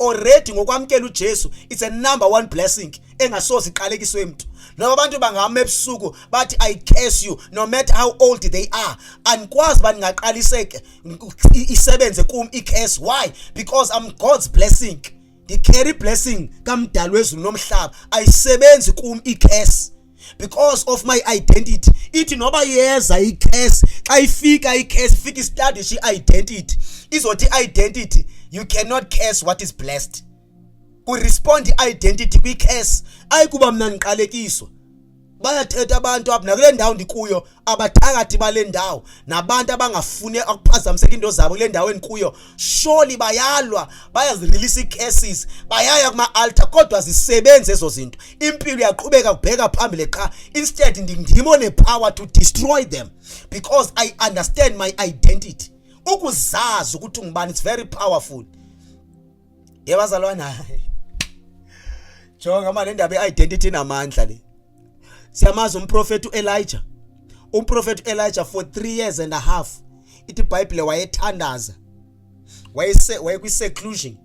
already ngokwamkela uJesu it's a number one blessing engasoze iqalekiswe umuntu. Noma abantu bangama ebusuku bathi I curse you no matter how old they are, anikwazi baningaqaliseke isebenze kum curse. Why? Because I'm God's blessing. The carry blessing kamdali wezulu nomhlaba ayisebenzi kum curse because of my identity. Ithi noba yeza curse xa ifika curse ifika establish identity. Izothi identity you cannot curse what is blessed. Ku respond identity kwi curse ayikuba mina ngiqalekiswa. Bayathetha abantu apha nakule ndawo ndikuyo abathakathi bale ndawo nabantu abangafune ukuphazamiseka into zabo kule ndawo endikuyo surely bayalwa bayazirelease cases bayaya kuma altar kodwa zisebenze ezo zinto. Impilo yaqhubeka kubheka phambili qha instead ndimo ne power to destroy them because I understand my identity. Ukuzazi ukuthi ngubani it's very powerful. Yebazalwana jonga manje indaba ye-identity namandla le. Siyamazi umprofeti uElijah. Umprofeti uElijah for 3 years and a half ithi iBhayibheli wayethandaza. Wayekwi seclusion.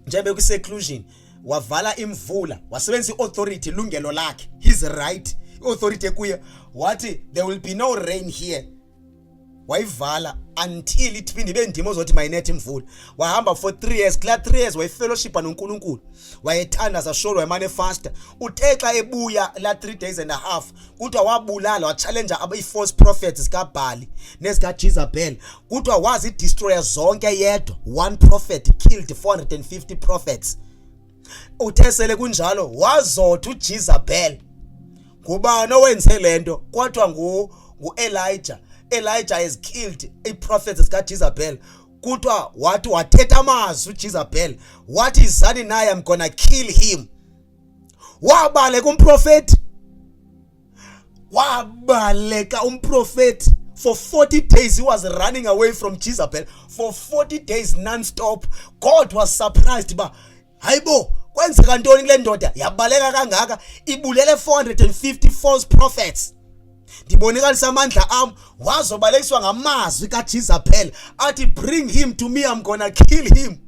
Njebe kwi seclusion wavala imvula wasebenzisa iauthority lungelo lakhe his right authority kuye wathi there will be no rain here. Wayivala until iphinde ibe ndimo zothi mayinethi imvula. Wahamba for 3 years, kula 3 years wayefellowship noNkulunkulu. Wayethandaza sure wayemane faster. Uthexa ebuya la 3 days and a half kuthiwa wabulala wachallenge i-false prophets zikaBhali nezikaJezebel. Kuthiwa wazi destroyer zonke yedwa. One prophet killed 450 prophets. Uthesele kunjalo wazotha uJezebel. Ngubani owenze lento? Kodwa nguElijah. Elijah has killed a prophet zikaJezebel. Kuthiwa wathi wathetha amazwi uJezebel wathi izani naye I'm gonna kill him. Wabaleka umprofeti. Wabaleka umprofeti. For 40 days he was running away from Jezebel. For 40 days non-stop. God was surprised ba hayibo kwenzeka ntoni kule ndoda yabaleka kangaka ibulele 450 false prophets. Ndibonakalisa amandla am wazobalekiswa ngamazwi kaJezebel athi bring him to me I'm gonna kill him.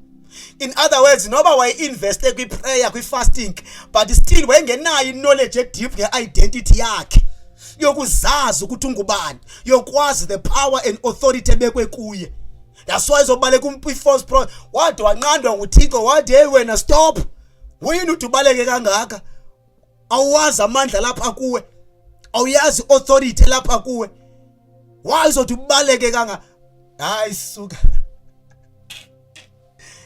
In other words noba wayi-investe kwi-prayer kwi-fasting but still wayengenayo knowledge deep nge-identity yakhe yokuzazi ukuthi ungubani yokwazi the power and authority ebekwe kuye. That's why izobaleka kwi-false prophet wade wanqandwa nguThixo wathi hey wena stop wena uthi ubaleke kangaka awazi amandla lapha kuwe awuyazi authority lapha kuwe wayizothi ubaleke kanga hayi suka.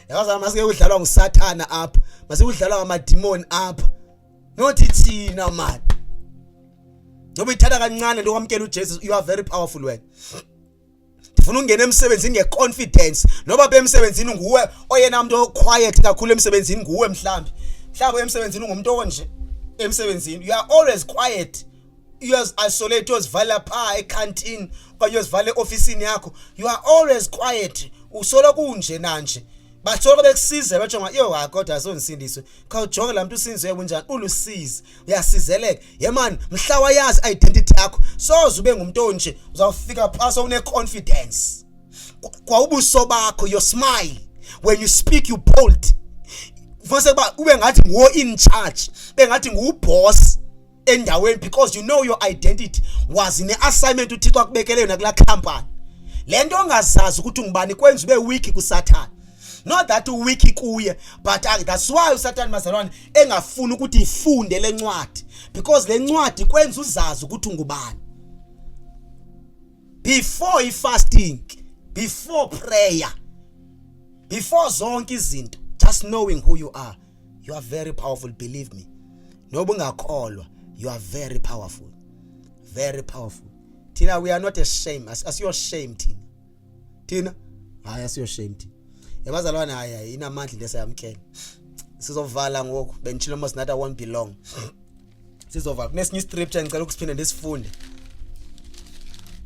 Yazi masike udlalwa nguSathana apha masike udlalwa ngamademon apha nothi thina man ngoba ithatha kancane lokwamkela uJesu. You are very powerful wena. Ndifuna ungena emsebenzini ngeconfidence noba bemsebenzini nguwe oyena umuntu quiet kakhulu emsebenzini nguwe mhlambi emsebenzini ngumuntu onje emsebenzini you are always quiet. You are isolated uzivala pha ecanteen okanye uzivala eofficeini yakho. You are always quiet. Usolo kunje nanje bathoko bekusiza bajonga yo kodwa azonsindiswe khawujonge lamuntu usinzwe kunjani ulusizi uyasizeleka ye man mhla wayazi identity yakho soze ube ngumuntu onje uzawufika phasa une confidence kwa ubuso bakho your smile when you speak you bold mfose ba ube ngathi nguwo in charge bengathi nguboss endaweni because you know your identity was in assignment uThixo akubekele yona kula company. Lento ongazazi ukuthi ungubani kwenza ube weak kuSathana. Not that weak kuye but that's why uSathana mazalwane engafuni ukuthi ifunde lencwadi because lencwadi kwenza uzazi ukuthi ungubani. Before fasting, before prayer, before zonke izinto, just knowing who you are very powerful, believe me. Noba ungakholwa you are very powerful. Very powerful. Tina, we are not ashamed. As you're ashamed, Tina. As you're ashamed. Yabazalwana haya inamandla lesayamkela. Sizovala ngoku benchilo mos nata won't belong. Sizovala. Nesinye scripture ngicela ukusiphinde ndisifunde.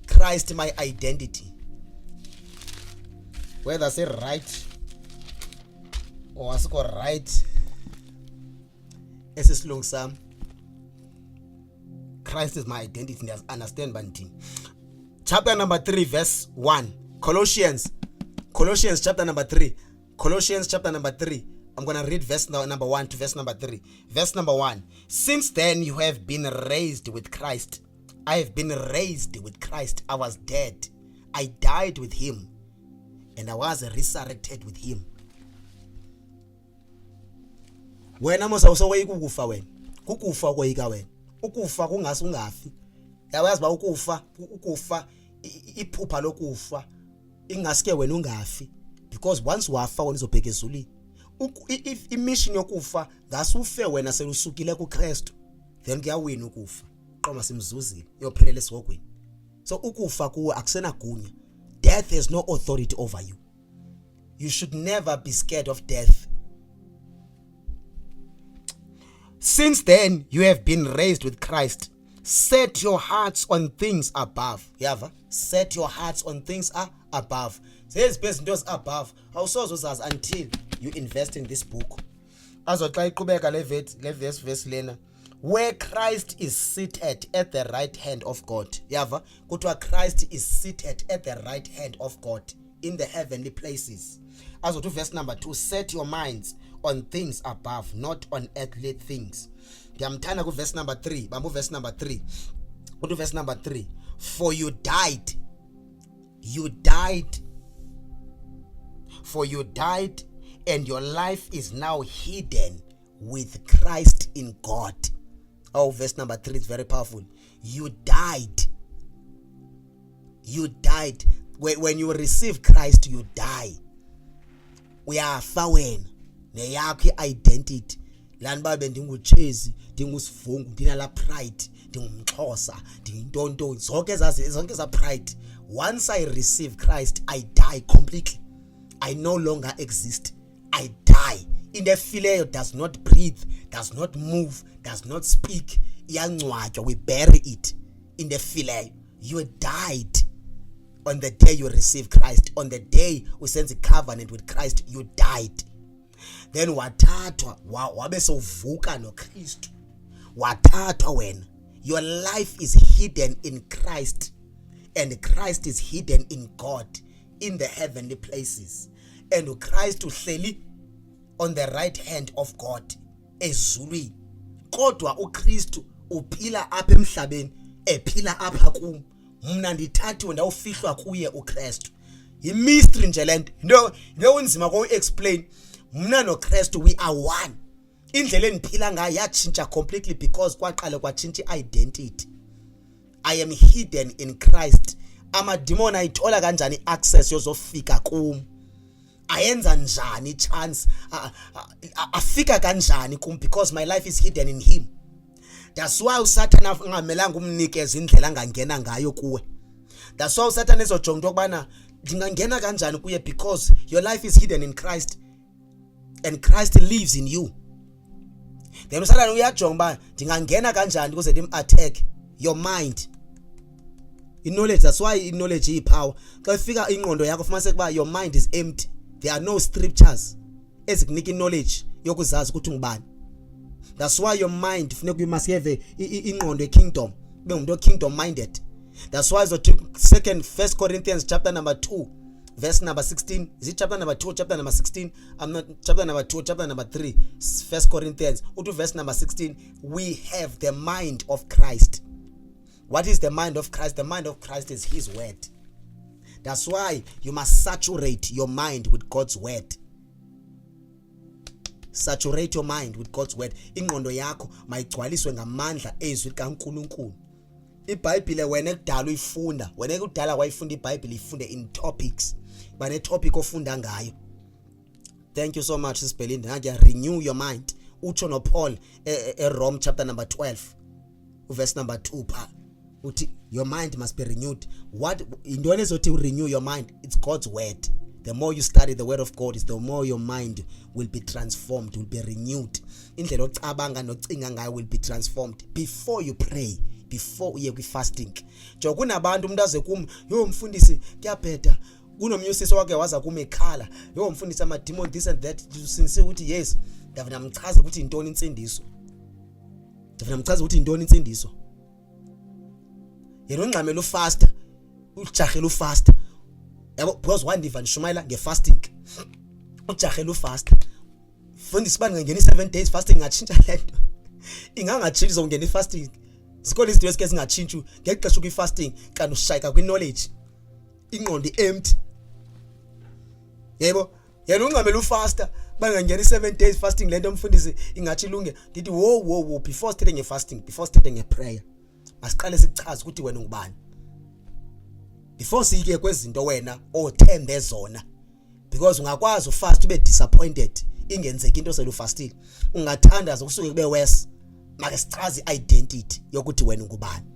Christ my identity. Whether say right or asiko right. Esisilungu sami. Christ is my identity. Understand banting. Chapter number 3 verse 1. Colossians chapter number 3 Colossians chapter number 3. I'm going to read verse number 1 to verse number 3. Verse number 1. Since then you have been raised with Christ. I have been raised with Christ. I was dead. I died with him. And I was resurrected with him. Wena mose awusoweyi ukufa wena. Ukufa koyika wena. Ukufa kungasi ungafi. Yawazi ba ukufa iphupha lokufa ingasike wena ungafi, because once wafa wena uzobheka ezulwini. Imission yokufa ngasufe wena selusukile kuKristu, then kuyawina ukufa. Qoma simzuzile yophelela esihogweni. So ukufa kuwe akusenagunya. Death has no authority over you. You should never be scared of death. Since then you have been raised with Christ. Set your hearts on things above. Yava? Set your hearts on things above. Says best those above. Awusozozazi until you invest in this book. Azoxa iqhubeka le verse lena. Where Christ is seated at the right hand of God. Yava? Kuthiwa Christ is seated at the right hand of God in the heavenly places. Azothi verse number 2. Set your minds on things above, not on earthly things. Ndiyamthanda ku verse number 3. Bambo verse number 3. Go to verse number 3. For you died. You died. For you died, and your life is now hidden with Christ in God. Oh, verse number 3 is very powerful. You died. You died. When you receive Christ, you die. Uyafa wena neyakho identity. Lani babe ndinguChezi, ndingusivungu, ndinala pride, ndingumXhosa, ndintonto, zonke eza pride. Once I receive Christ, I die completely. I no longer exist. I die. In the phileo does not breathe, does not move, does not speak. Iyangcwatywa, we bury it. In the phileo, you died. On the day you receive Christ, on the day we sense a covenant with Christ, you died. Then wathathwa wabe sowuvuka noKristu. Wathathwa wena. Your life is hidden in Christ, and Christ is hidden in God in the heavenly places. And Christ uhleli on the right hand of God ezulwini. Kodwa uKristu uphila apha emhlabeni, ephila apha kum. Mna ndithathiwe ndawufihlwa kuye uKristu. Imystery nje lento. Into unzima ko explain. Mna noKristu we are one. Indlela endiphila ngayo yatshintsha completely because kwaqala kwatshintsha identity. I am hidden in Christ. Amademon ayithola kanjani access yozofika kum? Ayenza njani chance? Afika kanjani kum because my life is hidden in him. That's why uSathana angamelanga umnikeza indlela angangena ngayo kuwe. That's why uSathana ezojonga ukubana ndingangena kanjani kuye because your life is hidden in Christ and Christ lives in you. Then uSathana uyajonga uba ndingangena kanjani ukuze ndim-attack your mind. Knowledge, that's why knowledge is power. Xa ifika ingqondo yakho fumanise kuba your mind is empty. There are no scriptures ezikunika knowledge yokuzazi ukuthi ungubani. That's why your mind funeka you must have ingqondo ekingdom. Ube umuntu kingdom minded. That's why First Corinthians chapter number 2 verse number 16. Is it chapter number 2 or chapter number 16? I'm not chapter number 2 or chapter number 3. First Corinthians to verse number 16. We have the mind of Christ. What is the mind of Christ? The mind of Christ is his word. That's why you must saturate your mind with God's word. Saturate your mind with God's word. Ingqondo yakho mayigcwaliswe ngamandla ezwi kaNkulunkulu. IBhayibhile wena ekudala uyifunda, wena ekudala wayifunda iBhayibhile ifunde in topics. Bane topic ofunda ngayo. Thank you so much Sis Belinda. Ngathi renew your mind. Utsho no Paul Rome chapter number 12 verse number 2 pa. Uthi your mind must be renewed. What indone ezothi renew your mind? It's God's word. The more you study the word of God, is the more your mind will be transformed, will be renewed. Indlela ocabanga nocinga ngayo will be transformed before you pray, before uye kwi-fasting. Jo kunabantu umuntu aze kum, yo mfundisi kuyabheda. Kunomnyusisi wake waza kuma ekhala. Yo mfundisi ama demon this and that. Since uthi yes, ndavuna mchaza ukuthi intoni insindiso. Ndavuna mchaza ukuthi intoni insindiso. Yena ungqamela ufasta, ujahela ufasta. Yabo because one diva nishumayela ngefasting. ujahela ufast fundisa bani ngene 7 days fasting ngatshintsha lento ingangatshintshi zongena ifasting sikole izinto esike singatshintshi ngexesha ukufasting kanti ushayika kwiknowledge ingqondo empty yebo yena ungamela ufasta bangangena 7 days fasting lento umfundisi ingathi ilunge ndithi wo before starting fasting before starting prayer asiqale sikuchaza ukuthi wena ungubani before sike kwezinto wena othembe zona because ungakwazi ufast ube disappointed ingenzeki into selu fasting ungathandaza kusuke kube worse make sichaze identity yokuthi wena ungubani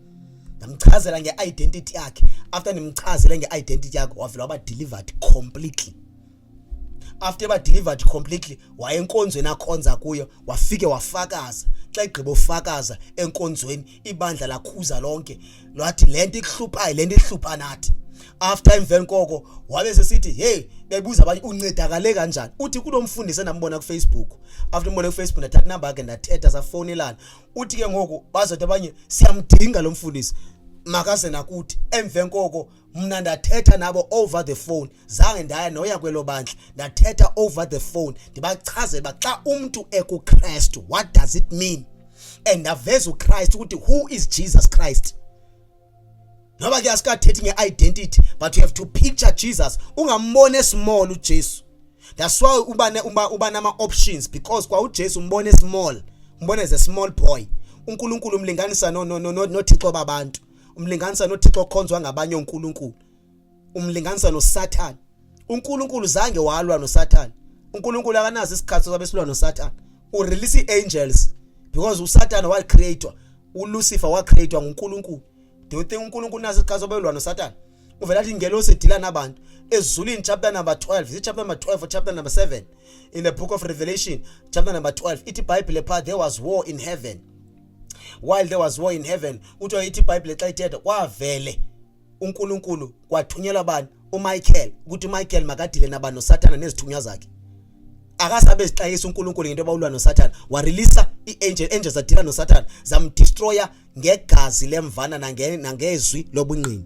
ngamchazela ngeidentity yakhe after nimchazele ngeidentity yakhe wavela waba delivered completely after ba delivered completely wayenkonzweni akhonza kuyo wafike wafakaza xa igqibo ufakaza enkonzweni ibandla lakhuza lonke lwathi lento ikuhluphayo lento ihlupha nathi after emveni koko wabe sesithi hey bebuza abanye uncedakale kanjani uthi kulomfundisi enambona ku Facebook after umbone ku Facebook nathatha number yakhe ndathetha safonelana uthi ke ngoku bazothi abanye siyamdinga lo mfundisi makaze nakuthi emveni koko mina ndathetha nabo over the phone zange ndaya noya kwelo bandla ndathetha over the phone ndibachazela xa umuntu ekuChrist what does it mean and aveza uChrist ukuthi who is Jesus Christ noba ke asikathethi ngeidentity but you have to picture Jesus ungambone small uJesu that's why uba nama options because kwa uJesu umbone small umbone as a small boy uNkulunkulu umlinganisa no Thixo babantu umlinganisa no Thixo okhonzwa ngabanye uNkulunkulu umlinganisa no Satan uNkulunkulu zange walwa no Satan uNkulunkulu akanazi isikhathi sokubesilwa no Satan u release angels because uSatan wa creator uLucifer wa creator nguNkulunkulu do you think uNkulunkulu nazi isikhathi sobelwa no Satan uvela athi ingelosi edila nabantu ezulwini chapter number 12 is chapter number 12 or chapter number 7 in the book of Revelation chapter number 12 ithi Bible part there was war in heaven while there was war in heaven utho ithi Bible xa ithetha kwavele uNkulunkulu kwathunyelwa abantu uMichael ukuthi uMichael makadile nabantu noSathana nezithunywa zakhe akasabe sixayisa uNkulunkulu ngento abawulwa noSathana wa release angels adila noSathana zamdestroya ngegazi lemvana nangezwi lobunqini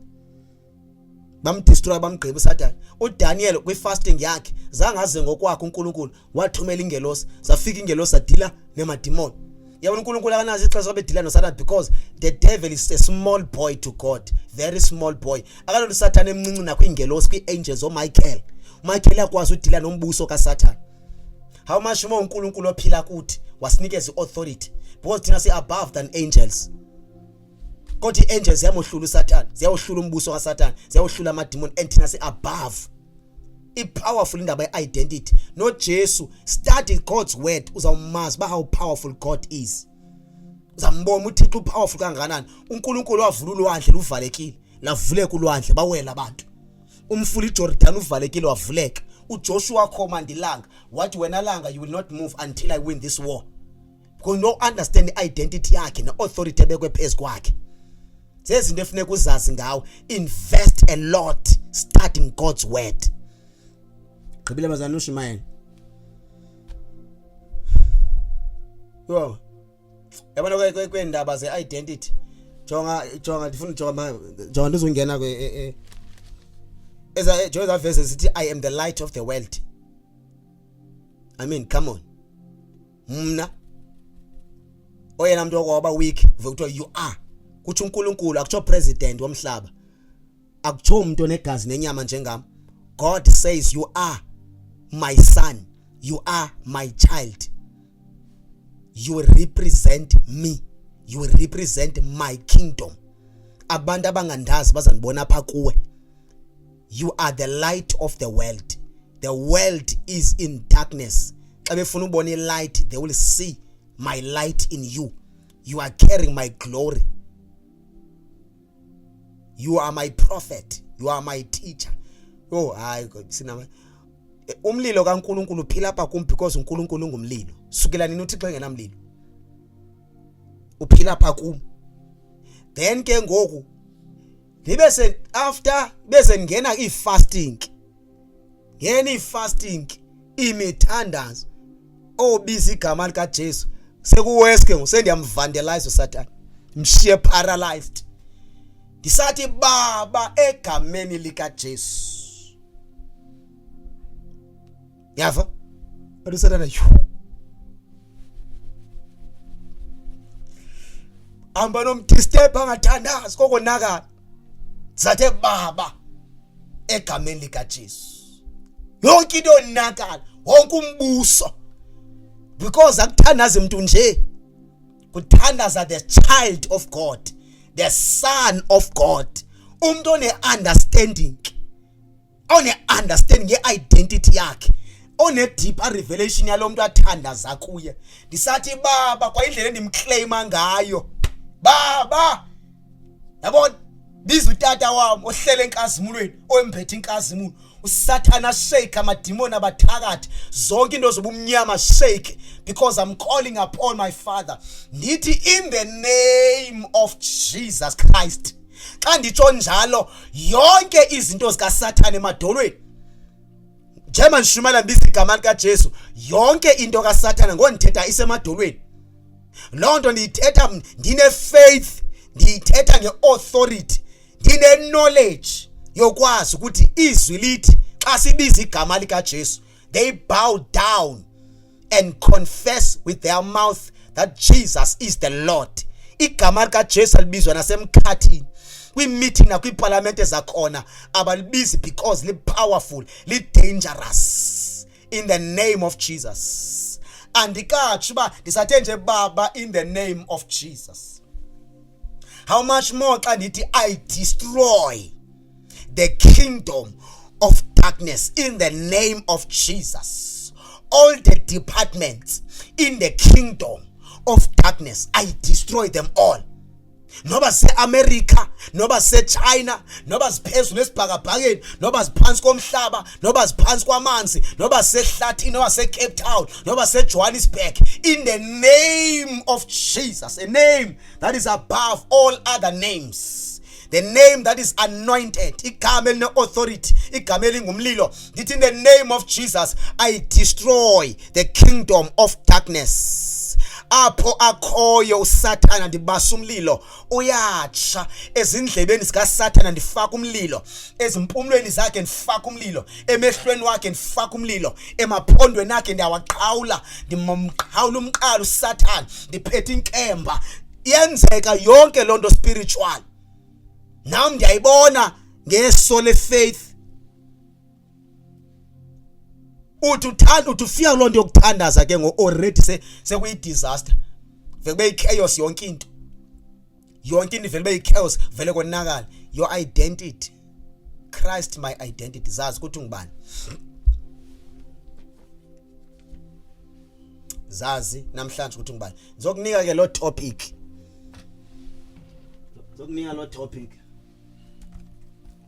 bamdestroy bamgqiba uSathana uDaniel kwifasting yakhe zangaze ngokwakhe uNkulunkulu wathumela ingelosi zafika ingelosi adila nemademoni yabona uNkulunkulu akanazi ixesha abedila noSathana because the devil is a small boy to God very small boy akalolu uSathana emncinci nakho ingelosi kwiangels oMichael yakwazi udila nombuso kaSathana how much more uNkulunkulu ophila kuthi wasinikeza iauthority because thina si above than angels kodwa iangels yamohlula uSathana ziyawohlula umbuso kaSathana ziyawohlula amademon and thina si above i-powerful indaba ye-identity no Jesu study God's word uzawumazi ba how powerful God is uzambona uThixo powerful kangakanani uNkulunkulu wavula ulwandle luvalekile lavuleka ulwandle bawela abantu umfula iJordan uvalekile wavuleka uJoshua command ilanga wathi wena langa you will not move until I win this war because no understand identity yakhe neauthority ebekwe phezu kwakhe zezinto efuneka uzazi ngawe invest a lot studying God's word gqibile bazana uShimayela yo yabona kwendaba ze-identity jonga ndifuna jonga ndizongena Joel verse sithi I am the light of the world. I mean come on mna oyena umuntu okwaba weak vekuthiwa you are kuthi uNkulunkulu akutsho president womhlaba akutsho umuntu onegazi nenyama njengami God says you are my son you are my child you represent me you represent my kingdom abantu abangandazi bazanibona apha kuwe you are the light of the world. The world is in darkness. Xa befuna ubona ilight, they will see my light in you. You are carrying my glory. You are my prophet. You are my teacher. Oh, hayi sinama. Umlilo kaNkulunkulu uphila apha kum because uNkulunkulu ngumlilo. Sukela nini uthi xa engenamlilo? Uphila apha kum. Then ke ngoku Libese after bese ngena ifasting. Ngena ifasting imithandazo. Obiza igama lika Jesu. Sekuweske ngusendiyamvandelize uSathana. Mshiye paralyzed. Ndisathi baba egameni lika Jesu. Yava? alusathana amba nomdisturb angathandazi kokonakala zathe baba egameni likaJesu yonke into onakala wonke umbuso because akuthandaza umuntu nje kuthandaza the child of God, the son of God, umuntu one-understanding ye-identity yakhe, one-deeper revelation yalo muntu athandaza kuye. Ndisathi baba kwa indlela endimclaima ngayo, baba yabona biza utata wami ohlele enkazimulweni oyemphethe inkazimulo, usathana shake amadimoni abathakathi zonke into zobumnyama shake, because I'm calling upon my Father. Ndithi in the name of Jesus Christ. Xa nditsho njalo yonke izinto zikaSathane emadolweni njema nishumela mbisi igama likaJesu, yonke into kaSathane ngondithetha isemadolweni. Loo nto ndiyithetha ndine faith, ndiyithetha ngeauthority, ndine knowledge yokwazi ukuthi izwi lithi xa sibiza igama likaJesu, they bow down and confess with their mouth that Jesus is the Lord. Igama likaJesu libizwa nasemkhathini, kwi-meeting nakwi-parliament ezakhona abalibizi because li-powerful, li-dangerous in the name of Jesus. Andikatsho uba ndisathe nje baba in the name of Jesus. How much more xa ndithi I destroy the kingdom of darkness in the name of Jesus. All the departments in the kingdom of darkness, I destroy them all. Noba se-America, noba se-China, noba ziphezulu esibhakabhakeni, noba ziphansi komhlaba, noba ziphansi kwamanzi, noba sehlathini, noba se-Cape Town, noba se-Johannesburg, in the name of Jesus, a name that is above all other names, the name that is anointed, igama eline-authority, igama elingumlilo. In the name of Jesus, I destroy the kingdom of darkness. Apho akhoyo uSathana ndibasa umlilo uyatsha, ezindlebeni zikaSathana ndifaka umlilo, ezimpumlweni zakhe ndifaka umlilo, emehlweni wakhe ndifaka umlilo, emaphondweni akhe ndiyawaqhawula, ndimqhawula umqala uSathana, ndiphethe inkemba. Yenzeka yonke loo nto spiritual, nam ndiyayibona ngeso le-faith. Uthi ufika loo nto yokuthandaza ke already sekuyi-disaster, vele kube yi-chaos yonke into vele kube yi-chaos, vele konakala. Your identity, Christ my identity, zazi ukuthi ungubani, zazi namhlanje ukuthi ungubani. Ngizokunika ke lo topic,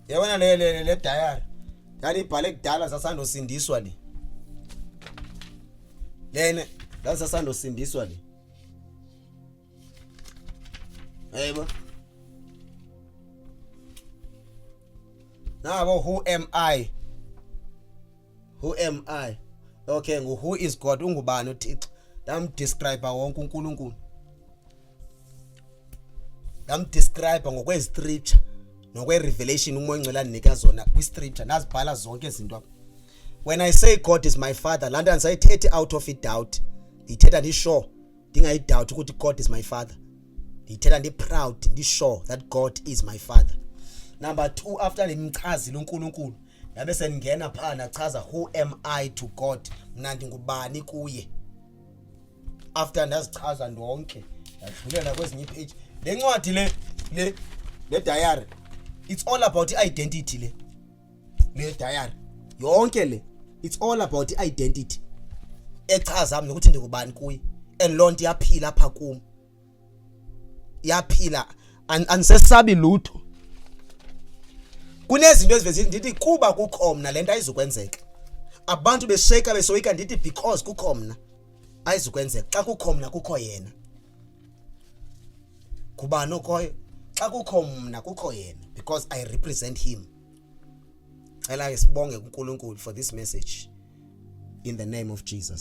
yabona le diary yalibhale kudala sasandosindiswa le, lena sasandosindiswa le, yebo nabo who am I, okay who is God, ungubani uThixo. Damdescribe wonke uNkulunkulu, damdescribe ngokwe-scripture nokwe-revelation umoya ongcwele anika zona kwi-scripture, nazibhala zonke izinto. When I say God is my Father, laa nto andisayithethi out of i-doubt, ndiyithetha ndi-sure, ndingayidoubt ukuthi God is my Father. Ndiyithetha ndi-proud, ndi-sure that God is my Father. Number 2, after ndimchazile uNkulunkulu, yabe sendingena phaa nachaza who am I to God, mna ndingubani kuye. After ndazichaza ndonke, yadlulela kwezinye ipage. Le ncwadi le diary, it's all about identity le diary yonke le, it's all about identity, echaza mina ukuthi ndingubani kuye, and loo nto yaphila apha kum, yaphila andisesabi lutho. Kunezinto ezivezi ndithi kuba kukho mna le nto ayizukwenzeka. Abantu besheka besoyika ndithi because kukho mna ayizukwenzeka. Xa kukho mna kukho yena. Kubani okhoyo? Xa kukho mna kukho yena, because I represent him. Cela sibonge uNkulunkulu for this message in the name of Jesus.